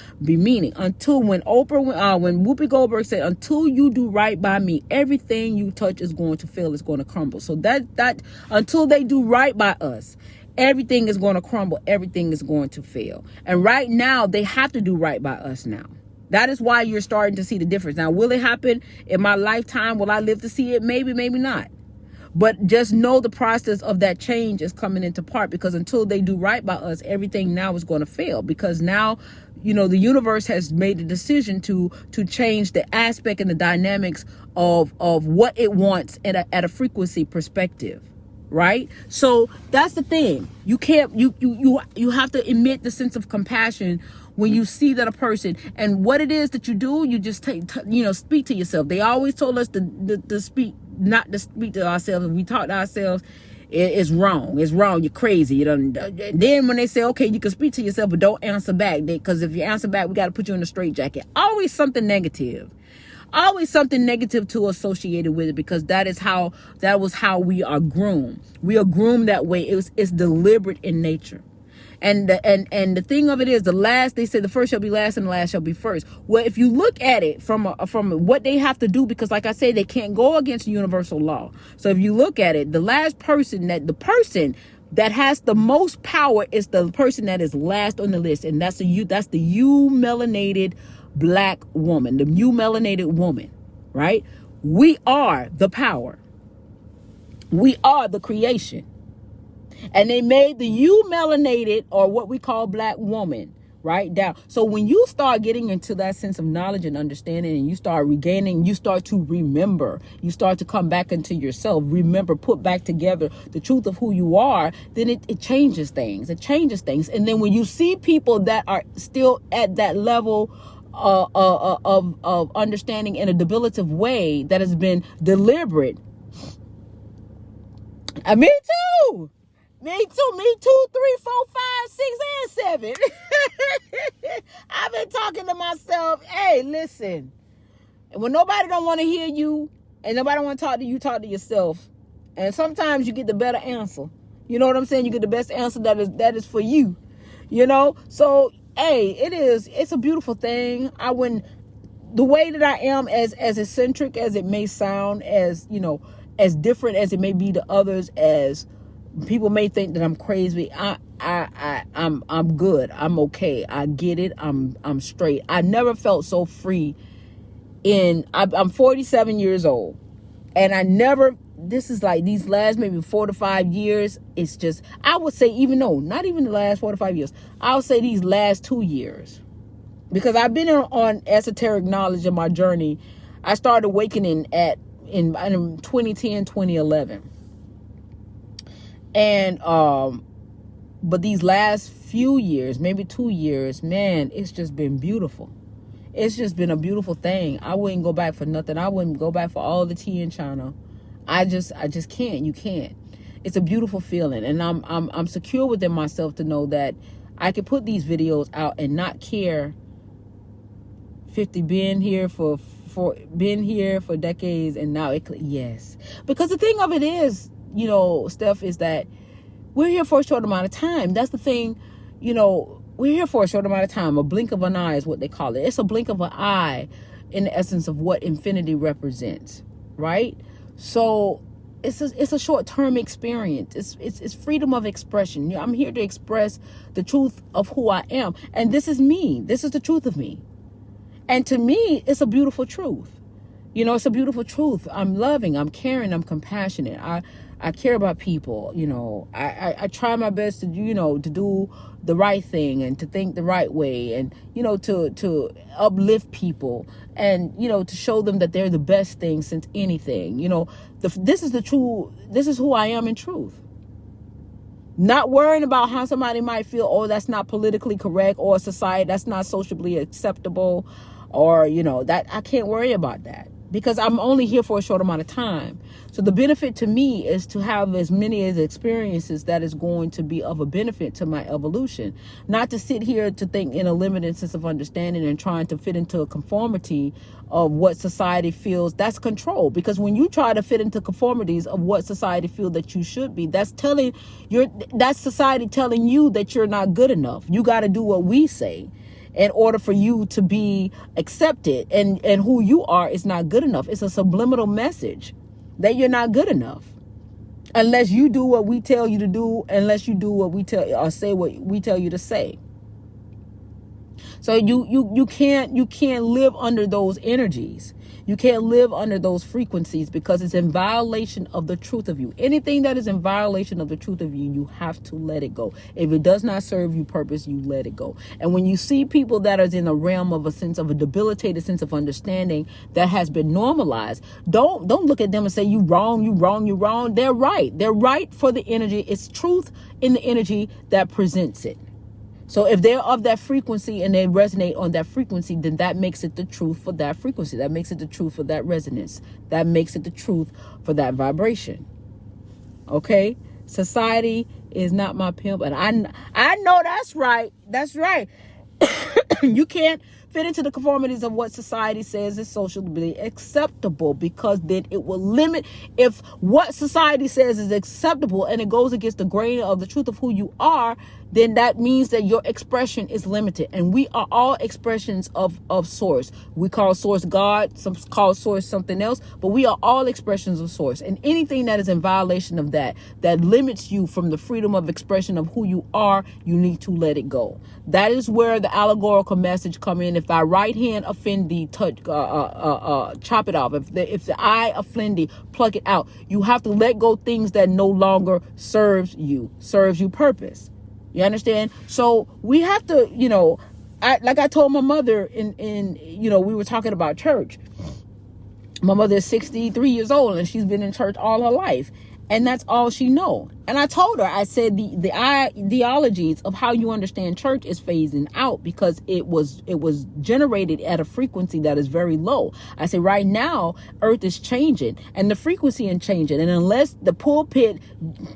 Until when Whoopi Goldberg said, "Until you do right by me, everything you touch is going to fail. It's going to crumble." So that until they do right by us, everything is going to crumble. Everything is going to fail. And right now, they have to do right by us now. That is why you're starting to see the difference. Now, will it happen in my lifetime? Will I live to see it? Maybe, maybe not. But just know the process of that change is coming into part, because until they do right by us, everything now is going to fail. Because now, the universe has made a decision to change the aspect and the dynamics of what it wants at a frequency perspective. Right? So that's the thing. You can't, you have to emit the sense of compassion when you see that a person, and what it is that you do, you just speak to yourself. They always told us to speak, not to speak to ourselves. If we talk to ourselves, it's wrong. It's wrong. You're crazy. Then when they say, okay, you can speak to yourself, but don't answer back, because if you answer back, we got to put you in a straitjacket. Always something negative. Always something negative to associated with it, because that was how we are groomed. We are groomed that way. It's deliberate in nature. And the thing of it is, they say the first shall be last and the last shall be first. Well, if you look at it from what they have to do, because like I say, they can't go against universal law. So if you look at it, the person that has the most power is the person that is last on the list, and that's the melanated Black woman, the new melanated woman, right? We are the power. We are the creation. And they made the melanated, or what we call Black woman, right down. So when you start getting into that sense of knowledge and understanding, and you start regaining, you start to remember, you start to come back into yourself, remember, put back together the truth of who you are, then it changes things. It changes things. And then when you see people that are still at that level of understanding in a debilitative way that has been deliberate. Me too. 3, 4, 5, 6, and 7. I've been talking to myself. Hey, listen. And when nobody don't want to hear you, and nobody want to talk to you, talk to yourself. And sometimes you get the better answer. You know what I'm saying? You get the best answer that is for you. So hey, it's a beautiful thing. The way that I am, as eccentric as it may sound, as different as it may be to others, as people may think that I'm crazy, I'm good. I'm okay. I get it. I'm straight. I never felt so free I'm 47 years old, and this is like these last maybe 4 to 5 years. It's just, I would say, not even the last 4 to 5 years, I would say these last 2 years, because I've been on esoteric knowledge in my journey. I started awakening in 2010, 2011. And, but these last few years, maybe 2 years, man, it's just been beautiful. It's just been a beautiful thing. I wouldn't go back for nothing. I wouldn't go back for all the tea in China. I just can't. You can't. It's a beautiful feeling, and I'm secure within myself to know that I can put these videos out and not care. 50 been here for decades, and now yes. Because the thing of it is, Steph, is that we're here for a short amount of time. That's the thing. we're here for a short amount of time. A blink of an eye is what they call it. It's a blink of an eye in the essence of what infinity represents, right? So it's a short-term experience. It's freedom of expression. I'm here to express the truth of who I am. And this is me. This is the truth of me. And to me, it's a beautiful truth. It's a beautiful truth. I'm loving, I'm caring, I'm compassionate. I care about people. I try my best to do the right thing and to think the right way, and to uplift people, and to show them that they're the best thing since anything. This is who I am in truth. Not worrying about how somebody might feel, oh, that's not politically correct, or society, that's not socially acceptable, or that I can't worry about that, because I'm only here for a short amount of time. So the benefit to me is to have as many as experiences that is going to be of a benefit to my evolution. Not to sit here to think in a limited sense of understanding and trying to fit into a conformity of what society feels. That's control. Because when you try to fit into conformities of what society feels that you should be, that's society telling you that you're not good enough. You got to do what we say in order for you to be accepted, and who you are is not good enough. It's a subliminal message that you're not good enough unless you do what we tell you to do, unless you do what we tell or say what we tell you to say. So you can't live under those energies. You can't live under those frequencies, because it's in violation of the truth of you. Anything that is in violation of the truth of you, you have to let it go. If it does not serve you purpose, you let it go. And when you see people that are in the realm of a debilitated sense of understanding that has been normalized, don't look at them and say, you wrong, you wrong, you wrong. They're right. They're right for the energy. It's truth in the energy that presents it. So if they're of that frequency and they resonate on that frequency, then that makes it the truth for that frequency. That makes it the truth for that resonance. That makes it the truth for that vibration. Okay? Society is not my pimp. And I know that's right. That's right. You can't fit into the conformities of what society says is socially acceptable, because then it will limit. If what society says is acceptable and it goes against the grain of the truth of who you are, then that means that your expression is limited. And we are all expressions of source. We call source God, some call source something else, but we are all expressions of source. And anything that is in violation of that limits you from the freedom of expression of who you are, you need to let it go. That is where the allegorical message come in. If thy right hand offend thee, chop it off. If the eye offend thee, pluck it out. You have to let go things that no longer serves you purpose. You understand? So we have to, like I told my mother we were talking about church. My mother is 63 years old and she's been in church all her life. And that's all she know. And I told her, I said the ideologies of how you understand church is phasing out, because it was generated at a frequency that is very low. I said right now earth is changing and the frequency is changing, and unless the pulpit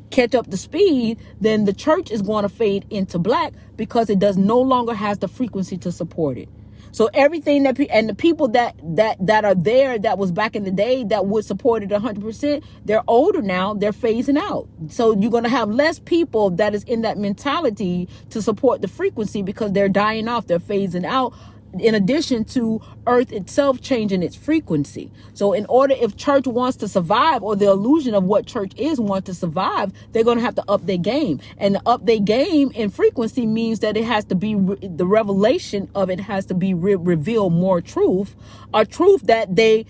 catch up the speed, then the church is going to fade into black, because it no longer has the frequency to support it. So everything and the people that are there that was back in the day that would support it 100%, they're older now, they're phasing out. So you're going to have less people that is in that mentality to support the frequency, because they're dying off, they're phasing out, in addition to earth itself changing its frequency. So in order, if church wants to survive, or the illusion of what church is wants to survive, they're going to have to up their game. And the up their game in frequency means that it has to be, the revelation of it has to be reveal more truth, a truth that they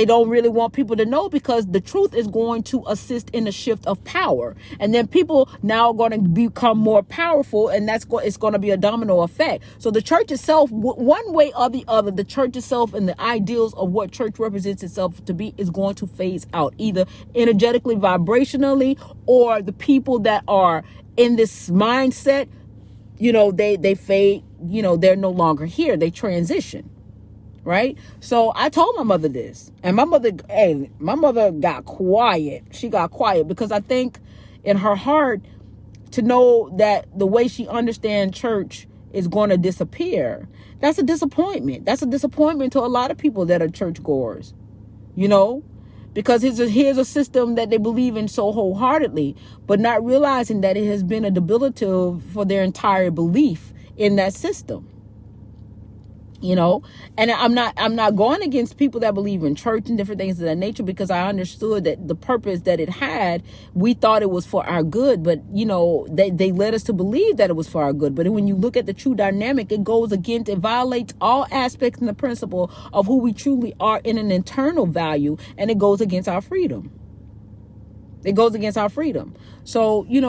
don't really want people to know, because the truth is going to assist in the shift of power. And then people now are going to become more powerful, and it's going to be a domino effect. So the church itself, one way or the other, the church itself and the ideals of what church represents itself to be is going to phase out, either energetically, vibrationally, or the people that are in this mindset, they fade, they're no longer here, they transition. Right? So I told my mother this, and my mother got quiet. She got quiet, because I think in her heart, to know that the way she understands church is going to disappear, that's a disappointment. That's a disappointment to a lot of people that are churchgoers, because here's a system that they believe in so wholeheartedly, but not realizing that it has been a debilitative for their entire belief in that system. And I'm not going against people that believe in church and different things of that nature, because I understood that the purpose that it had, we thought it was for our good, but they led us to believe that it was for our good. But when you look at the true dynamic, it violates all aspects and the principle of who we truly are in an internal value, and it goes against our freedom. It goes against our freedom. So, it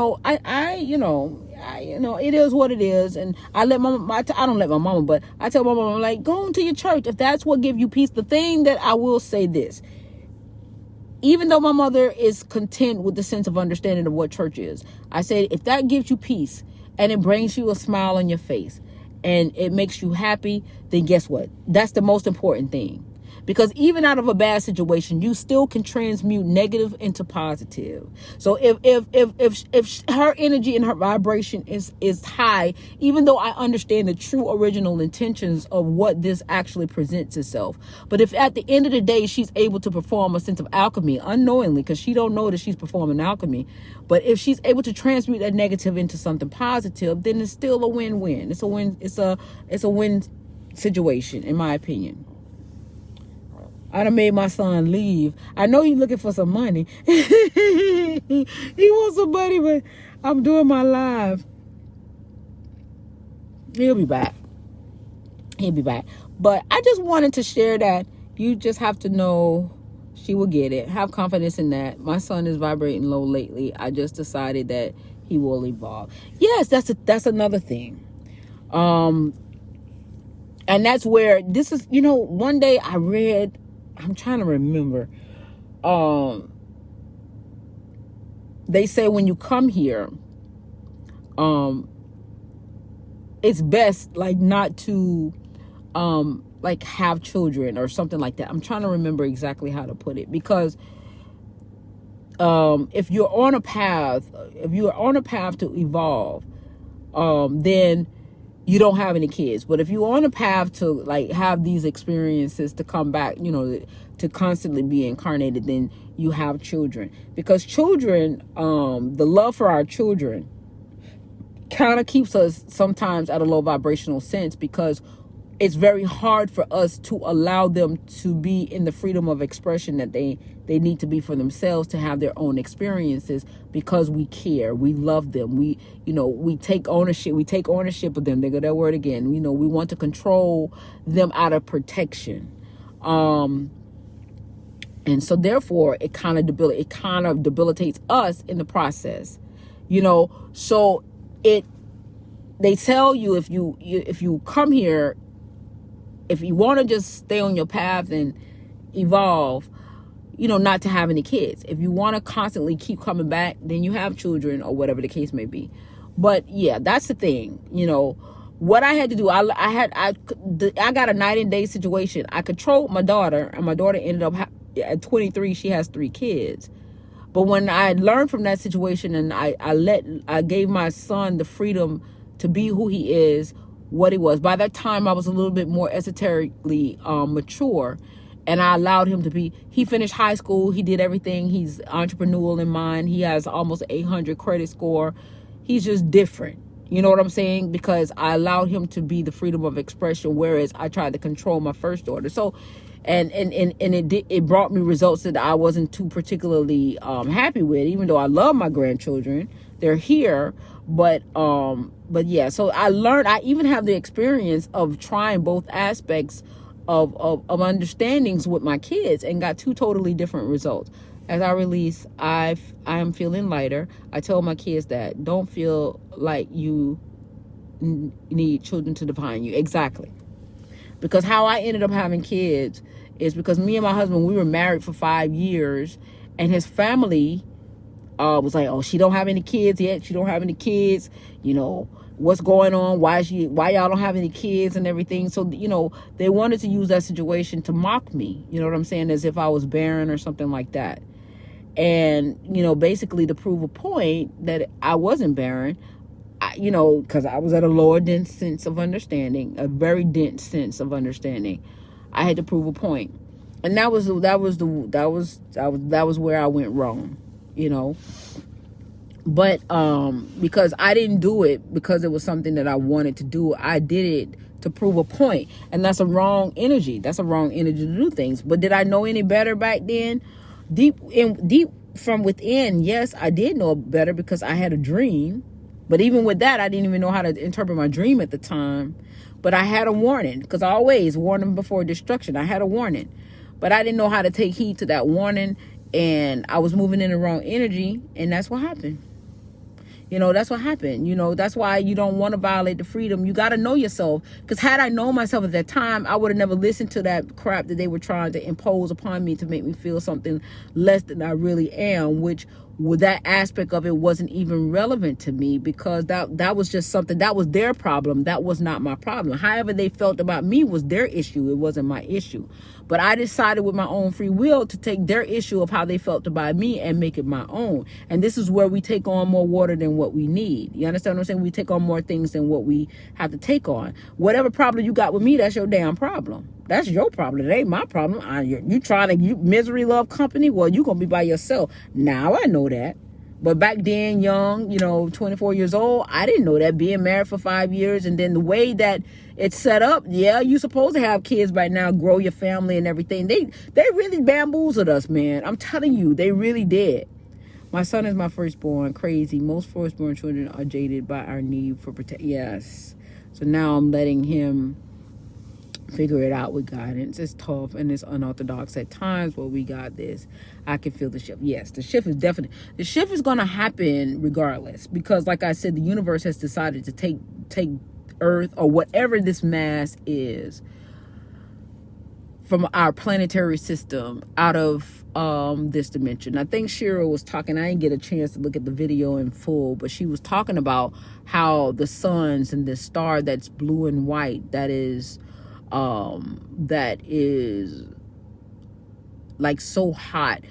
is what it is. And I don't let my mama, but I tell my mama, like, go into your church if that's what gives you peace. The thing that I will say this, even though my mother is content with the sense of understanding of what church is, I say, if that gives you peace and it brings you a smile on your face and it makes you happy, then guess what? That's the most important thing. Because even out of a bad situation, you still can transmute negative into positive. So if her energy and her vibration is high, even though I understand the true original intentions of what this actually presents itself, but if at the end of the day she's able to perform a sense of alchemy unknowingly, because she don't know that she's performing alchemy, but if she's able to transmute that negative into something positive, then it's still a win-win. It's a win. It's a win situation, in my opinion. I done made my son leave. I know he's looking for some money. He wants some money, but I'm doing my live. He'll be back. But I just wanted to share that. You just have to know she will get it. Have confidence in that. My son is vibrating low lately. I just decided that he will evolve. Yes, that's another thing. And that's where this is, one day I read, I'm trying to remember. They say when you come here, it's best not to have children or something like that. I'm trying to remember exactly how to put it, because if you're on a path to evolve, then you don't have any kids. But if you're on a path to have these experiences to come back, to constantly be incarnated, then you have children. Because children, the love for our children kind of keeps us sometimes at a low vibrational sense, because it's very hard for us to allow them to be in the freedom of expression that they need to be for themselves, to have their own experiences, because we care, we love them, we take ownership of them. They go that word again. We want to control them out of protection, and so therefore it kind of debilitates us in the process. So they tell you, if you come here, if you want to just stay on your path and evolve, not to have any kids. If you want to constantly keep coming back, then you have children, or whatever the case may be. But yeah, that's the thing. What I had to do, I got a night and day situation. I controlled my daughter, and my daughter ended up at 23. She has 3 kids. But when I learned from that situation, and I gave my son the freedom to be who he is, what he was. By that time, I was a little bit more esoterically mature, and I allowed him to be. He finished high school. He did everything. He's entrepreneurial in mind. He has almost 800 credit score. He's just different. You know what I'm saying? Because I allowed him to be the freedom of expression, whereas I tried to control my first daughter. So, and it brought me results that I wasn't too particularly happy with, even though I love my grandchildren. They're here. But yeah, so I learned, I even have the experience of trying both aspects of understandings with my kids, and got 2 totally different results. As I release, I am feeling lighter. I told my kids that don't feel like you need children to define you. Exactly. Because how I ended up having kids is because me and my husband, we were married for 5 years, and his family was like, oh, she don't have any kids yet. She don't have any kids. What's going on? Why y'all don't have any kids and everything? So, they wanted to use that situation to mock me. You know what I'm saying? As if I was barren or something like that. And, basically to prove a point that I wasn't barren, because I was at a lower dense sense of understanding, a very dense sense of understanding. I had to prove a point. And that was where I went wrong, you know. But because I didn't do it because it was something that I wanted to do, I did it to prove a point. And that's a wrong energy. That's a wrong energy to do things. But did I know any better back then? Deep from within, yes, I did know better because I had a dream. But even with that, I didn't even know how to interpret my dream at the time. But I had a warning, because I always warn them before destruction. I had a warning. But I didn't know how to take heed to that warning. And I was moving in the wrong energy. And that's what happened. You know, that's what happened. You know, that's why you don't want to violate the freedom. You got to know yourself. Because had I known myself at that time, I would have never listened to that crap that they were trying to impose upon me to make me feel something less than I really am, which that aspect of it wasn't even relevant to me, because that was just something that was their problem. That was not my problem. However they felt about me was their issue. It wasn't my issue. But I decided with my own free will to take their issue of how they felt about me and make it my own. And this is where we take on more water than what we need. You understand what I'm saying? We take on more things than what we have to take on. Whatever problem you got with me, that's your damn problem. That's your problem. It ain't my problem. You misery love company? Well, you gonna be by yourself. Now I know that. But back then, young, 24 years old, I didn't know that. Being married for 5 years, and then the way that it's set up, yeah, you supposed to have kids by now, grow your family and everything. They really bamboozled us, man. I'm telling you, they really did. My son is my firstborn. Crazy. Most firstborn children are jaded by our need for protection. Yes. So now I'm letting him figure it out with guidance. It's tough and it's unorthodox at times, but we got this. I can feel the shift. Yes, the shift is going to happen regardless, because like I said, the universe has decided to take Earth, or whatever this mass is, from our planetary system out of this dimension. I think Shira was talking, I didn't get a chance to look at the video in full, but she was talking about how the suns and this star that's blue and white, that is like so hot,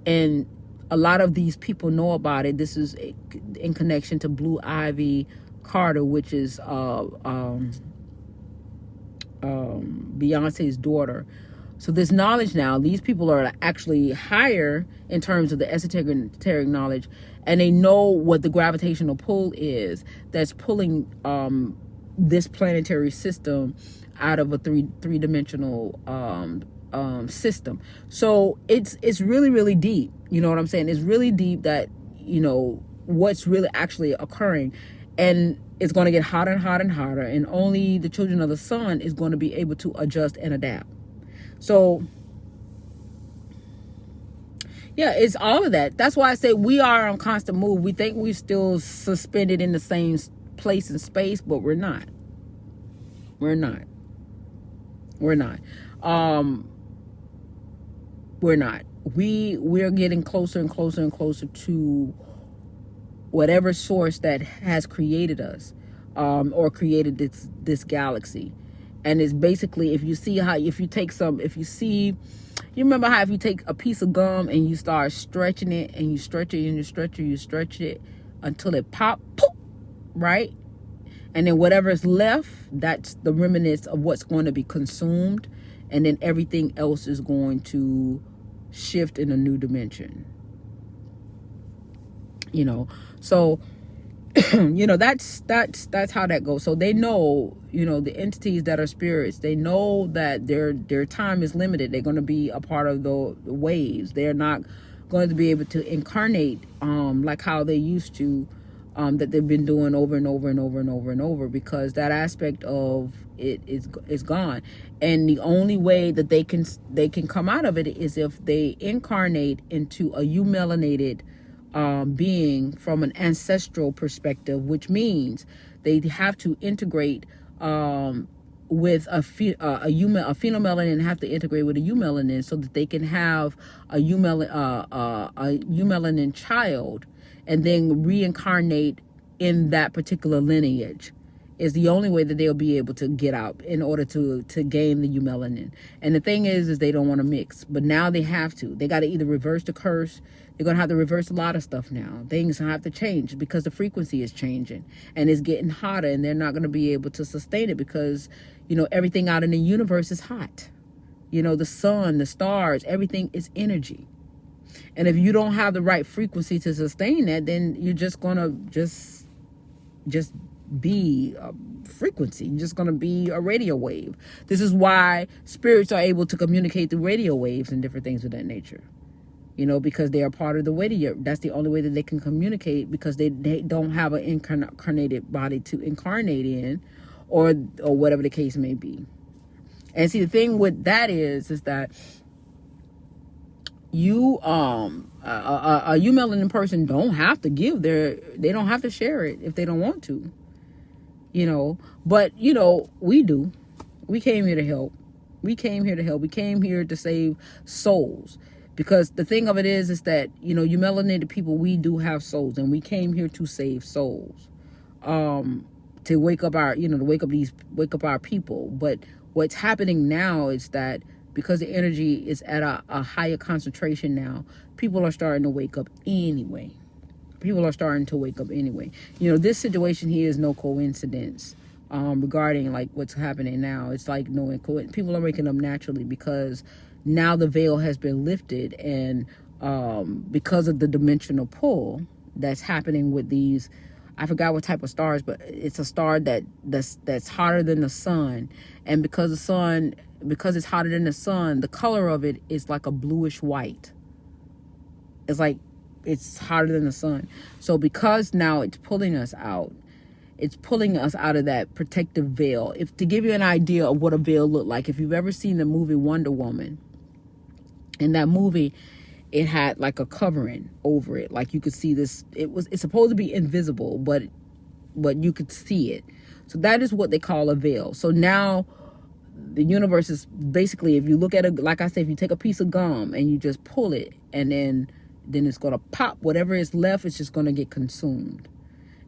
and a lot of these people know about it. This is in connection to Blue Ivy Carter, which is Beyonce's daughter. So this knowledge now, these people are actually higher in terms of the esoteric knowledge, and they know what the gravitational pull is that's pulling this planetary system out of a three-dimensional system. So it's really, really deep. You know what I'm saying? It's really deep, that what's really actually occurring, and it's going to get hotter and hotter and hotter, and only the children of the sun is going to be able to adjust and adapt. So yeah, it's all of that. That's why I say we are on constant move. We think we're still suspended in the same place and space, but we're not. We're not. We're not. We're getting closer and closer and closer to whatever source that has created us, or created this galaxy. And it's basically, you remember how if you take a piece of gum and you start stretching it, and you stretch it and you stretch it until it pop, poof, right? And then whatever is left, that's the remnants of what's going to be consumed. And then everything else is going to shift in a new dimension. So, that's how that goes. So they know, the entities that are spirits, they know that their time is limited. They're going to be a part of the waves. They're not going to be able to incarnate like how they used to, that they've been doing over and over and over and over and over, because that aspect of it is gone. And the only way that they can come out of it is if they incarnate into a eumelanated being from an ancestral perspective, which means they have to integrate with a phenomelanin, have to integrate with a eumelanin, so that they can have a eumelanin child, and then reincarnate in that particular lineage. Is the only way that they'll be able to get out in order to gain the eumelanin. And the thing is they don't want to mix, but now they have to. They got to either reverse the curse. They're going to have to reverse a lot of stuff now. Things have to change because the frequency is changing and it's getting hotter, and they're not going to be able to sustain it because, everything out in the universe is hot. You know, the sun, the stars, everything is energy. And if you don't have the right frequency to sustain that, then you're just gonna just be a frequency. You're just gonna be a radio wave. This is why spirits are able to communicate through radio waves and different things of that nature. You know, because they are part of the radio. That's the only way that they can communicate, because they don't have an incarnated body to incarnate in, or whatever the case may be. And see, the thing with that is that you a melanin person don't have to give they don't have to share it if they don't want to, you know. But you know, we do. We came here to help. We came here to save souls. Because the thing of it is that, you know, you melanated people, we do have souls, and we came here to save souls, to wake up our, you know, to wake up our people. But what's happening now is that because the energy is at a higher concentration now, people are starting to wake up anyway. You know, this situation here is no coincidence. Regarding like what's happening now, it's like no coincidence. People are waking up naturally, because now the veil has been lifted, and because of the dimensional pull that's happening with these, I forgot what type of stars, but it's a star that's hotter than the sun. And because it's hotter than the sun, the color of it is like a bluish white. It's like it's hotter than the sun. So because now it's pulling us out of that protective veil. If to give you an idea of what a veil looked like, if you've ever seen the movie Wonder Woman, in that movie, it had like a covering over it. Like you could see this, it's supposed to be invisible, but you could see it. So that is what they call a veil. So now the universe is basically, if you look at it, like I said, if you take a piece of gum and you just pull it, and then it's going to pop, whatever is left, it's just going to get consumed.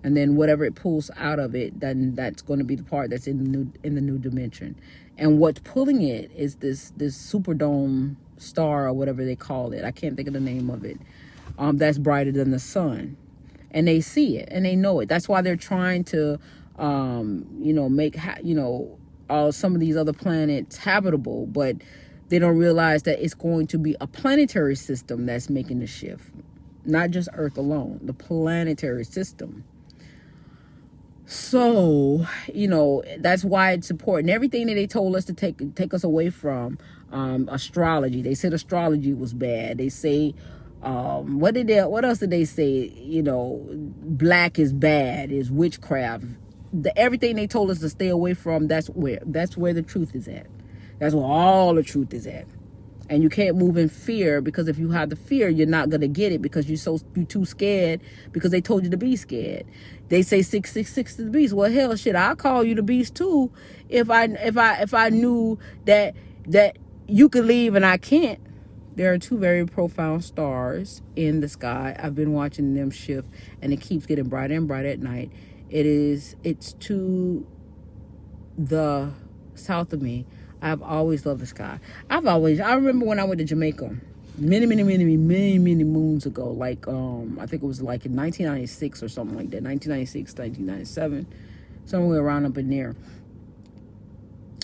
And then whatever it pulls out of it, then that's going to be the part that's in the new dimension. And what's pulling it is this superdome star, or whatever they call it. I can't think of the name of it. That's brighter than the sun. And they see it and they know it. That's why they're trying to, you know, make, you know, some of these other planets habitable. But they don't realize that it's going to be a planetary system that's making the shift. Not just Earth alone, the planetary system. So, you know, that's why it's important. Everything that they told us to take us away from, astrology. They said astrology was bad. They say, what else did they say? You know, black is bad, is witchcraft. Everything they told us to stay away from, that's where the truth is at. That's where all the truth is at. And you can't move in fear, because if you have the fear, you're not going to get it, because you're too scared, because they told you to be scared. They say 666 to the beast. Well, hell, shit, I'll call you the beast too if I knew that you could leave and I can't. There are two very profound stars in the sky. I've been watching them shift, and it keeps getting brighter and brighter at night. It's to the south of me. I've always loved the sky. I remember when I went to Jamaica many moons ago, like I think it was like in 1996 or something like that, 1996, 1997, somewhere around up in there.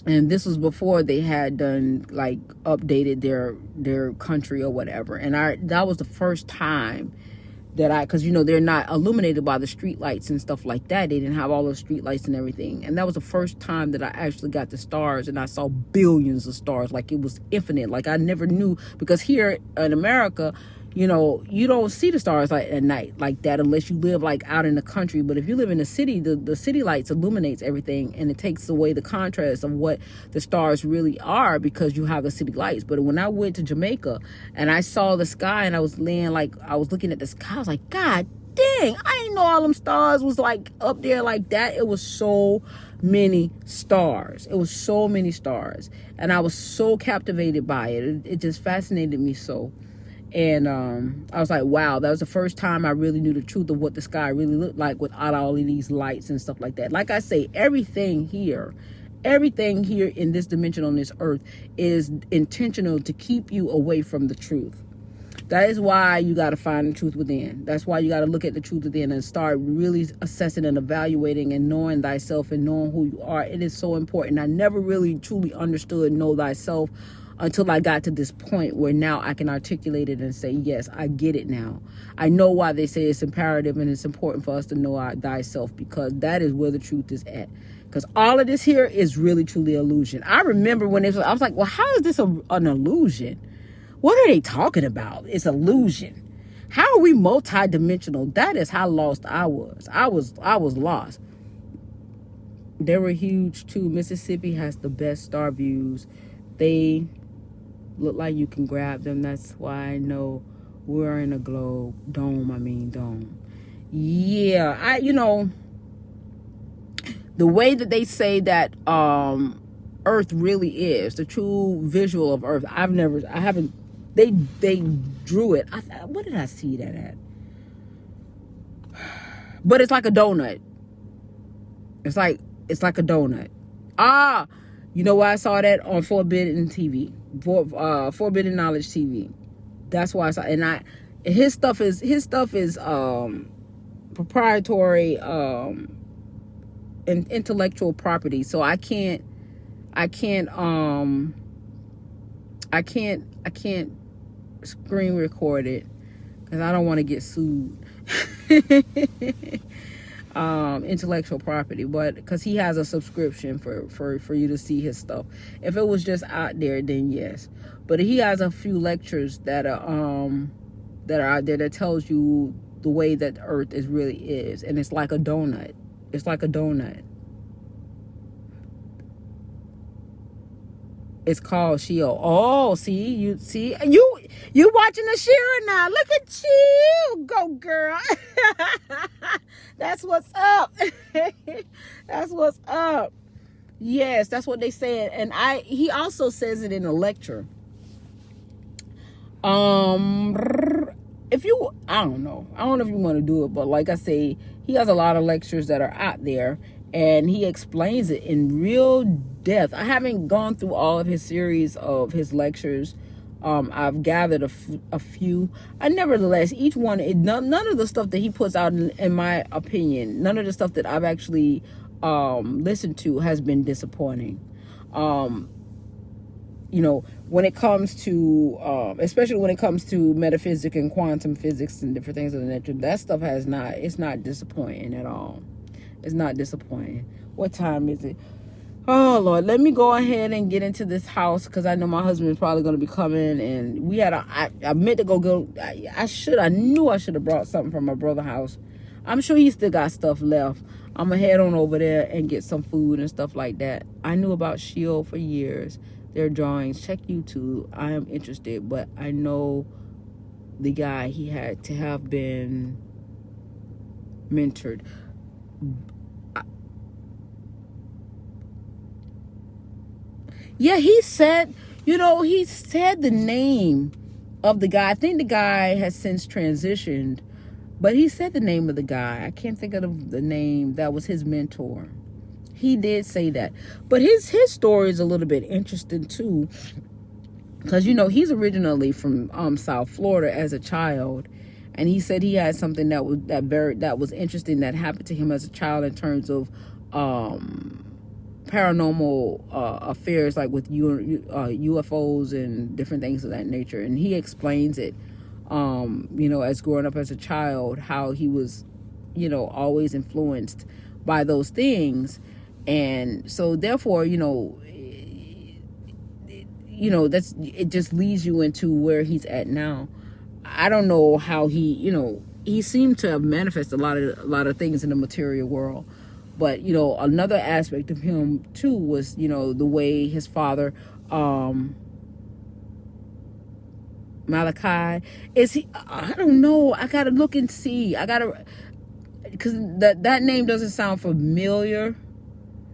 And this was before they had done, like, updated their country or whatever. And that was the first time that because, you know, they're not illuminated by the street lights and stuff like that. They didn't have all those street lights and everything. And that was the first time that I actually got the stars, and I saw billions of stars. Like, it was infinite. Like, I never knew, because here in America, you know, you don't see the stars like at night like that unless you live like out in the country. But if you live in the city, the city lights illuminates everything, and it takes away the contrast of what the stars really are, because you have the city lights. But when I went to Jamaica and I saw the sky, and I was looking at the sky, I was like, God dang, I didn't know all them stars was like up there like that. It was so many stars. And I was so captivated by it. It just fascinated me so. And I was like, wow, that was the first time I really knew the truth of what the sky really looked like without all of these lights and stuff like that. Like I say, everything here in this dimension on this earth is intentional to keep you away from the truth. That is why you got to find the truth within. That's why you got to look at the truth within and start really assessing and evaluating and knowing thyself and knowing who you are. It is so important. I never really truly understood know thyself until I got to this point where now I can articulate it and say, yes, I get it now. I know why they say it's imperative and it's important for us to know our thyself, because that is where the truth is at. Because all of this here is really truly illusion. I remember when I was like, well, how is this an illusion? What are they talking about? It's illusion. How are we multidimensional? That is how lost I was. I was lost. They were huge too. Mississippi has the best star views. They look like you can grab them. That's why I know we're in a globe. Dome. Yeah, the way that they say that Earth really is, the true visual of Earth, they drew it. What did I see that at? But it's like a donut. It's like a donut. You know why I saw that? On Forbidden TV. Forbidden Knowledge TV. That's why I saw it. And his stuff is proprietary and intellectual property. So I can't screen record it because I don't want to get sued. Intellectual property, but because he has a subscription for you to see his stuff. If it was just out there, then yes. But he has a few lectures that are out there that tells you the way that Earth really is, and it's like a donut. It's like a donut. It's called Sheol. Oh, you watching the Shira now. Look at you. Go, girl. That's what's up. That's what's up. Yes, that's what they said. And he also says it in a lecture. I don't know if you want to do it, but like I say, he has a lot of lectures that are out there, and he explains it in real depth. I haven't gone through all of his series of his lectures. I've gathered a few. Nevertheless, each one, none of the stuff that he puts out, in my opinion, none of the stuff that I've actually listened to has been disappointing. When it comes to, especially when it comes to metaphysics and quantum physics and different things of the nature, that stuff it's not disappointing at all. It's not disappointing. What time is it? Oh, Lord, let me go ahead and get into this house, because I know my husband is probably going to be coming, and I meant to go, I knew I should have brought something from my brother's house. I'm sure he still got stuff left. I'm going to head on over there and get some food and stuff like that. I knew about Sheol for years. Their drawings, check YouTube. I am interested, but I know the guy, he had to have been mentored. Yeah, he said the name of the guy. I think the guy has since transitioned, but he said the name of the guy. I can't think of the name. That was his mentor. He did say that. But his story is a little bit interesting too, because he's originally from South Florida as a child, and he said he had something that was interesting that happened to him as a child in terms of paranormal affairs, like with UFOs and different things of that nature. And he explains it, as growing up as a child, how he was, always influenced by those things. And so therefore, that's, it just leads you into where he's at now. I don't know how he seemed to have manifested a lot of things in the material world. But, another aspect of him, too, was, the way his father, Malachi, I don't know. I got to look and see. Because that name doesn't sound familiar.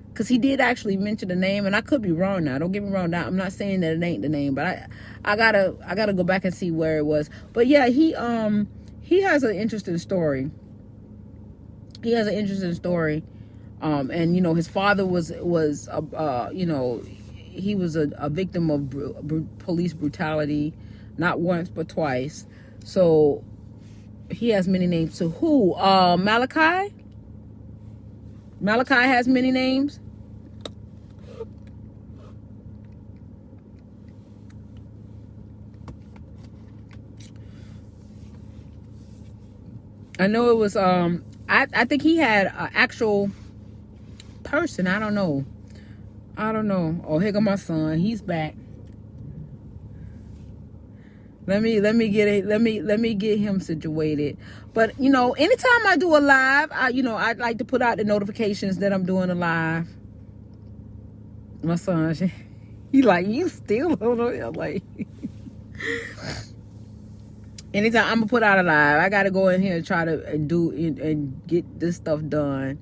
Because he did actually mention the name, and I could be wrong now. Don't get me wrong. Now, I'm not saying that it ain't the name, but I gotta go back and see where it was. But yeah, he has an interesting story. And his father was he was a victim of police brutality, not once but twice. So he has many names. So who? Malachi has many names. I know it was I think he had an actual person. I don't know. Oh, here go my son. He's back. Let me get him situated. But anytime I do a live, I'd like to put out the notifications that I'm doing a live. My son, he like, you still don't know. Like, anytime I'm gonna put out a live, I gotta go in here and try to do and get this stuff done.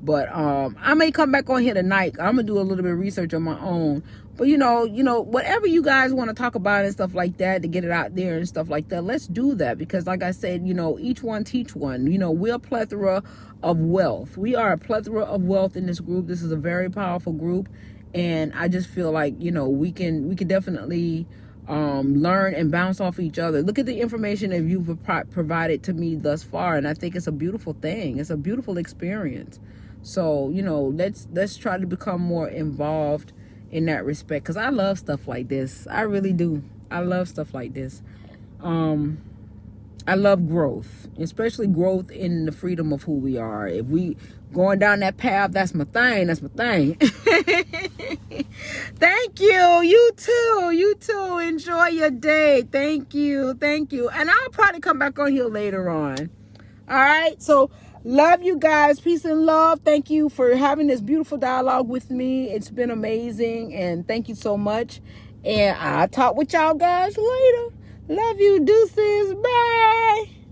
But I may come back on here tonight. I'm gonna do a little bit of research on my own. But whatever you guys want to talk about and stuff like that, to get it out there and stuff like that, let's do that. Because like I said, each one teach one. We're a plethora of wealth. We are a plethora of wealth in this group. This is a very powerful group, and I just feel like we can definitely learn and bounce off each other. Look at the information that you've provided to me thus far, and I think it's a beautiful thing. It's a beautiful experience. So let's try to become more involved in that respect, because I love stuff like this. I really do. I love stuff like this. I love growth, especially growth in the freedom of who we are. If we going down that path, that's my thing. Thank you. You too. Enjoy your day. Thank you. And I'll probably come back on here later on. All right. So love you guys. Peace and love. Thank you for having this beautiful dialogue with me. It's been amazing. And thank you so much. And I'll talk with y'all guys later. Love you. Deuces. Bye.